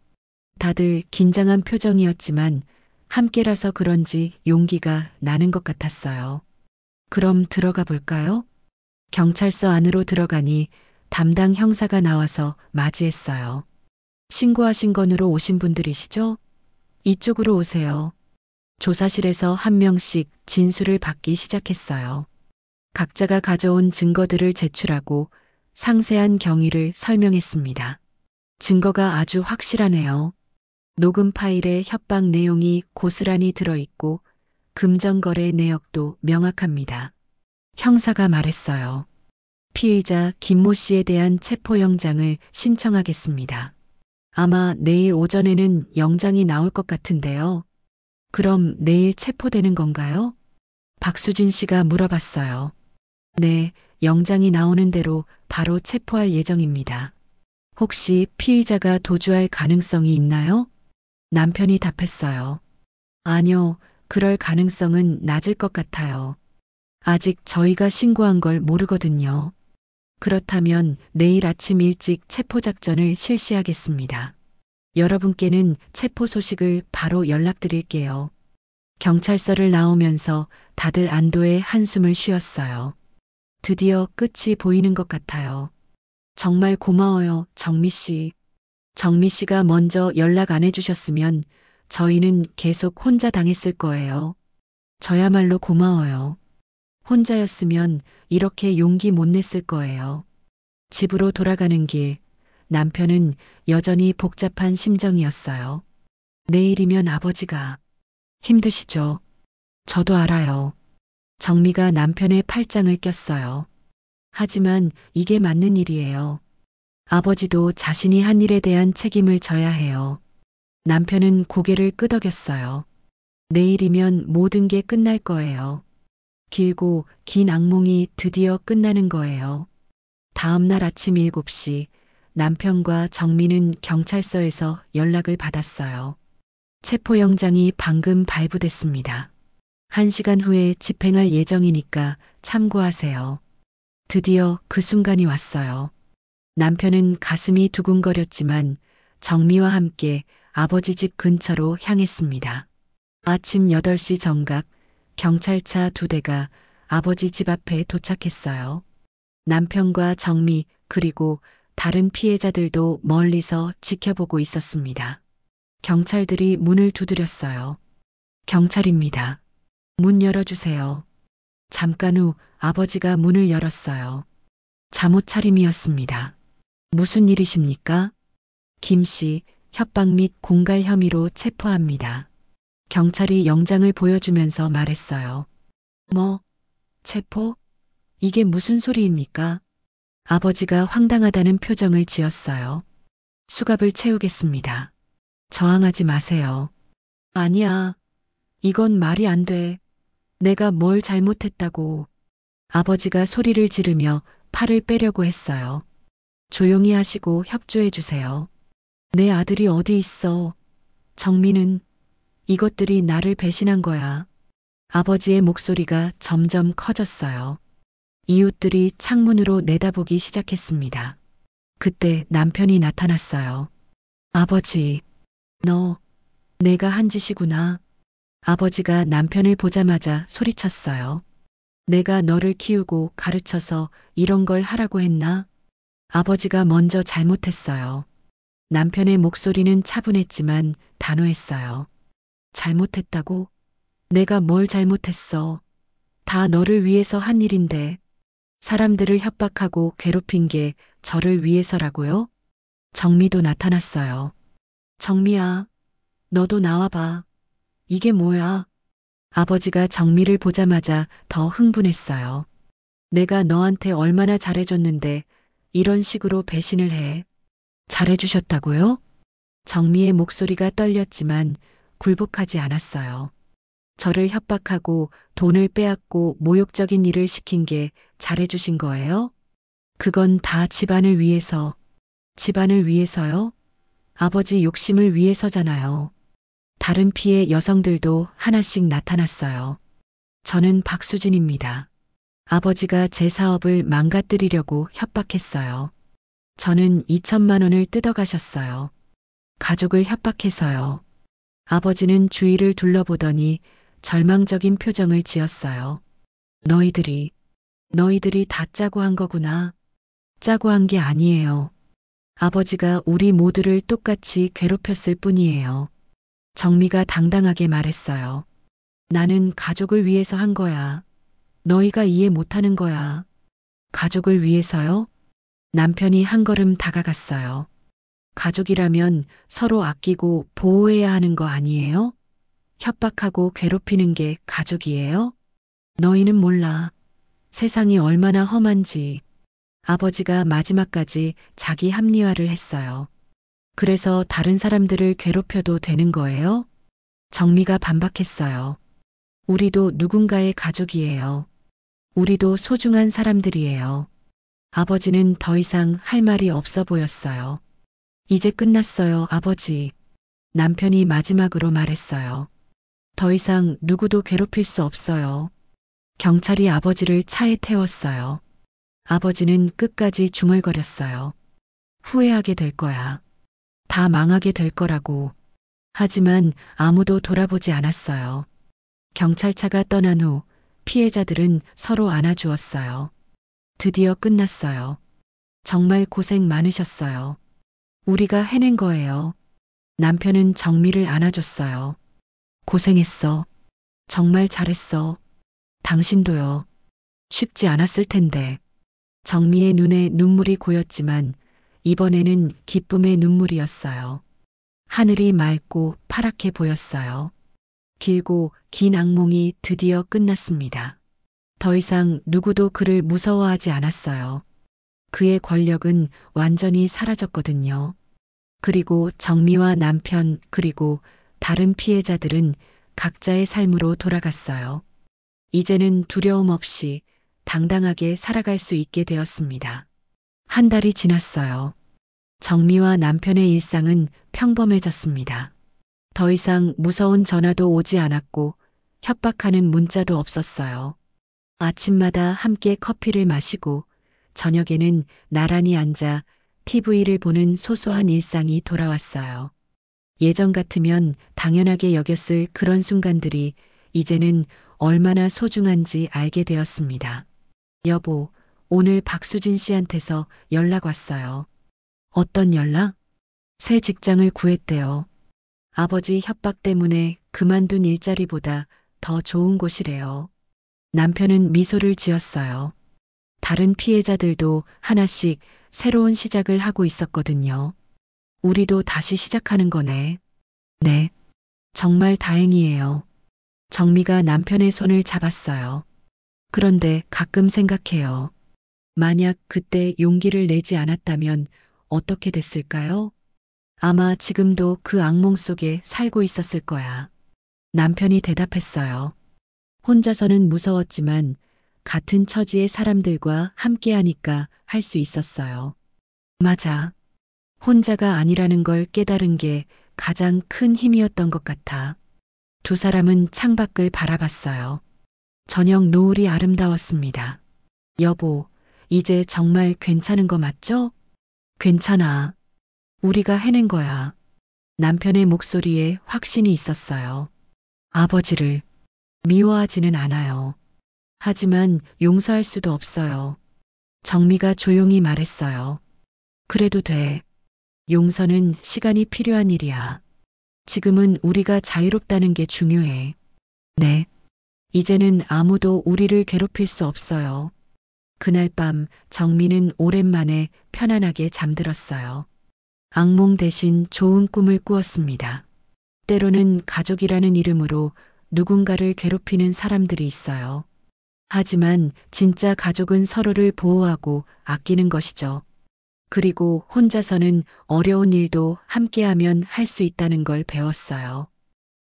다들 긴장한 표정이었지만 함께라서 그런지 용기가 나는 것 같았어요. 그럼 들어가 볼까요? 경찰서 안으로 들어가니 담당 형사가 나와서 맞이했어요. 신고하신 건으로 오신 분들이시죠? 이쪽으로 오세요. 조사실에서 한 명씩 진술을 받기 시작했어요. 각자가 가져온 증거들을 제출하고 상세한 경위를 설명했습니다. 증거가 아주 확실하네요. 녹음 파일에 협박 내용이 고스란히 들어있고 금전거래 내역도 명확합니다. 형사가 말했어요. 피의자 김모 씨에 대한 체포영장을 신청하겠습니다. 아마 내일 오전에는 영장이 나올 것 같은데요. 그럼 내일 체포되는 건가요? 박수진 씨가 물어봤어요. 네, 영장이 나오는 대로 바로 체포할 예정입니다. 혹시 피의자가 도주할 가능성이 있나요? 남편이 답했어요. 아니요, 그럴 가능성은 낮을 것 같아요. 아직 저희가 신고한 걸 모르거든요. 그렇다면 내일 아침 일찍 체포작전을 실시하겠습니다. 여러분께는 체포 소식을 바로 연락드릴게요. 경찰서를 나오면서 다들 안도의 한숨을 쉬었어요. 드디어 끝이 보이는 것 같아요. 정말 고마워요, 정미 씨. 정미 씨가 먼저 연락 안 해주셨으면 저희는 계속 혼자 당했을 거예요. 저야말로 고마워요. 혼자였으면 이렇게 용기 못 냈을 거예요. 집으로 돌아가는 길, 남편은 여전히 복잡한 심정이었어요. 내일이면 아버지가 힘드시죠? 저도 알아요. 정미가 남편의 팔짱을 꼈어요. 하지만 이게 맞는 일이에요. 아버지도 자신이 한 일에 대한 책임을 져야 해요. 남편은 고개를 끄덕였어요. 내일이면 모든 게 끝날 거예요. 길고 긴 악몽이 드디어 끝나는 거예요. 다음 날 아침 7시 남편과 정민은 경찰서에서 연락을 받았어요. 체포영장이 방금 발부됐습니다. 1시간 후에 집행할 예정이니까 참고하세요. 드디어 그 순간이 왔어요. 남편은 가슴이 두근거렸지만 정미와 함께 아버지 집 근처로 향했습니다. 아침 8시 정각 경찰차 2대가 아버지 집 앞에 도착했어요. 남편과 정미 그리고 다른 피해자들도 멀리서 지켜보고 있었습니다. 경찰들이 문을 두드렸어요. 경찰입니다. 문 열어주세요. 잠깐 후 아버지가 문을 열었어요. 잠옷 차림이었습니다. 무슨 일이십니까? 김 씨, 협박 및 공갈 혐의로 체포합니다. 경찰이 영장을 보여주면서 말했어요. 뭐? 체포? 이게 무슨 소리입니까? 아버지가 황당하다는 표정을 지었어요. 수갑을 채우겠습니다. 저항하지 마세요. 아니야. 이건 말이 안 돼. 내가 뭘 잘못했다고. 아버지가 소리를 지르며 팔을 빼려고 했어요. 조용히 하시고 협조해 주세요. 내 아들이 어디 있어? 정민은 이것들이 나를 배신한 거야. 아버지의 목소리가 점점 커졌어요. 이웃들이 창문으로 내다보기 시작했습니다. 그때 남편이 나타났어요. 아버지, 너, 내가 한 짓이구나. 아버지가 남편을 보자마자 소리쳤어요. 내가 너를 키우고 가르쳐서 이런 걸 하라고 했나? 아버지가 먼저 잘못했어요. 남편의 목소리는 차분했지만 단호했어요. 잘못했다고? 내가 뭘 잘못했어? 다 너를 위해서 한 일인데. 사람들을 협박하고 괴롭힌 게 저를 위해서라고요? 정미도 나타났어요. 정미야, 너도 나와봐. 이게 뭐야? 아버지가 정미를 보자마자 더 흥분했어요. 내가 너한테 얼마나 잘해줬는데 이런 식으로 배신을 해. 잘해주셨다고요? 정미의 목소리가 떨렸지만 굴복하지 않았어요. 저를 협박하고 돈을 빼앗고 모욕적인 일을 시킨 게 잘해주신 거예요? 그건 다 집안을 위해서. 집안을 위해서요? 아버지 욕심을 위해서잖아요. 다른 피해 여성들도 하나씩 나타났어요. 저는 박수진입니다. 아버지가 제 사업을 망가뜨리려고 협박했어요. 저는 2천만 원을 뜯어가셨어요. 가족을 협박해서요. 아버지는 주위를 둘러보더니 절망적인 표정을 지었어요. 너희들이 다 짜고 한 거구나. 짜고 한 게 아니에요. 아버지가 우리 모두를 똑같이 괴롭혔을 뿐이에요. 정미가 당당하게 말했어요. 나는 가족을 위해서 한 거야. 너희가 이해 못하는 거야. 가족을 위해서요? 남편이 한 걸음 다가갔어요. 가족이라면 서로 아끼고 보호해야 하는 거 아니에요? 협박하고 괴롭히는 게 가족이에요? 너희는 몰라. 세상이 얼마나 험한지. 아버지가 마지막까지 자기 합리화를 했어요. 그래서 다른 사람들을 괴롭혀도 되는 거예요? 정미가 반박했어요. 우리도 누군가의 가족이에요. 우리도 소중한 사람들이에요. 아버지는 더 이상 할 말이 없어 보였어요. 이제 끝났어요, 아버지. 남편이 마지막으로 말했어요. 더 이상 누구도 괴롭힐 수 없어요. 경찰이 아버지를 차에 태웠어요. 아버지는 끝까지 중얼거렸어요. 후회하게 될 거야. 다 망하게 될 거라고. 하지만 아무도 돌아보지 않았어요. 경찰차가 떠난 후 피해자들은 서로 안아주었어요. 드디어 끝났어요. 정말 고생 많으셨어요. 우리가 해낸 거예요. 남편은 정미를 안아줬어요. 고생했어. 정말 잘했어. 당신도요. 쉽지 않았을 텐데. 정미의 눈에 눈물이 고였지만 이번에는 기쁨의 눈물이었어요. 하늘이 맑고 파랗게 보였어요. 길고 긴 악몽이 드디어 끝났습니다. 더 이상 누구도 그를 무서워하지 않았어요. 그의 권력은 완전히 사라졌거든요. 그리고 정미와 남편 그리고 다른 피해자들은 각자의 삶으로 돌아갔어요. 이제는 두려움 없이 당당하게 살아갈 수 있게 되었습니다. 한 달이 지났어요. 정미와 남편의 일상은 평범해졌습니다. 더 이상 무서운 전화도 오지 않았고 협박하는 문자도 없었어요. 아침마다 함께 커피를 마시고 저녁에는 나란히 앉아 TV를 보는 소소한 일상이 돌아왔어요. 예전 같으면 당연하게 여겼을 그런 순간들이 이제는 얼마나 소중한지 알게 되었습니다. 여보, 오늘 박수진 씨한테서 연락 왔어요. 어떤 연락? 새 직장을 구했대요. 아버지 협박 때문에 그만둔 일자리보다 더 좋은 곳이래요. 남편은 미소를 지었어요. 다른 피해자들도 하나씩 새로운 시작을 하고 있었거든요. 우리도 다시 시작하는 거네. 네. 정말 다행이에요. 정미가 남편의 손을 잡았어요. 그런데 가끔 생각해요. 만약 그때 용기를 내지 않았다면 어떻게 됐을까요? 아마 지금도 그 악몽 속에 살고 있었을 거야. 남편이 대답했어요. 혼자서는 무서웠지만 같은 처지의 사람들과 함께하니까 할 수 있었어요. 맞아. 혼자가 아니라는 걸 깨달은 게 가장 큰 힘이었던 것 같아. 두 사람은 창밖을 바라봤어요. 저녁 노을이 아름다웠습니다. 여보, 이제 정말 괜찮은 거 맞죠? 괜찮아. 우리가 해낸 거야. 남편의 목소리에 확신이 있었어요. 아버지를 미워하지는 않아요. 하지만 용서할 수도 없어요. 정미가 조용히 말했어요. 그래도 돼. 용서는 시간이 필요한 일이야. 지금은 우리가 자유롭다는 게 중요해. 네. 이제는 아무도 우리를 괴롭힐 수 없어요. 그날 밤 정미는 오랜만에 편안하게 잠들었어요. 악몽 대신 좋은 꿈을 꾸었습니다. 때로는 가족이라는 이름으로 누군가를 괴롭히는 사람들이 있어요. 하지만 진짜 가족은 서로를 보호하고 아끼는 것이죠. 그리고 혼자서는 어려운 일도 함께하면 할 수 있다는 걸 배웠어요.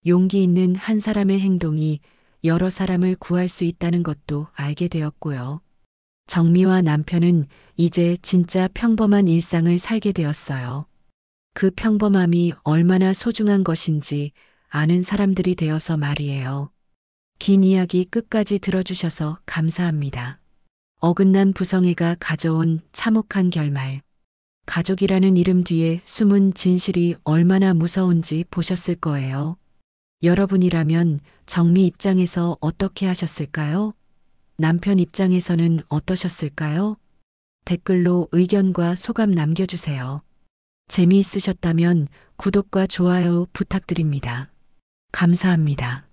용기 있는 한 사람의 행동이 여러 사람을 구할 수 있다는 것도 알게 되었고요. 정미와 남편은 이제 진짜 평범한 일상을 살게 되었어요. 그 평범함이 얼마나 소중한 것인지 아는 사람들이 되어서 말이에요. 긴 이야기 끝까지 들어주셔서 감사합니다. 어긋난 부성애가 가져온 참혹한 결말. 가족이라는 이름 뒤에 숨은 진실이 얼마나 무서운지 보셨을 거예요. 여러분이라면 정미 입장에서 어떻게 하셨을까요? 남편 입장에서는 어떠셨을까요? 댓글로 의견과 소감 남겨주세요. 재미있으셨다면 구독과 좋아요 부탁드립니다. 감사합니다.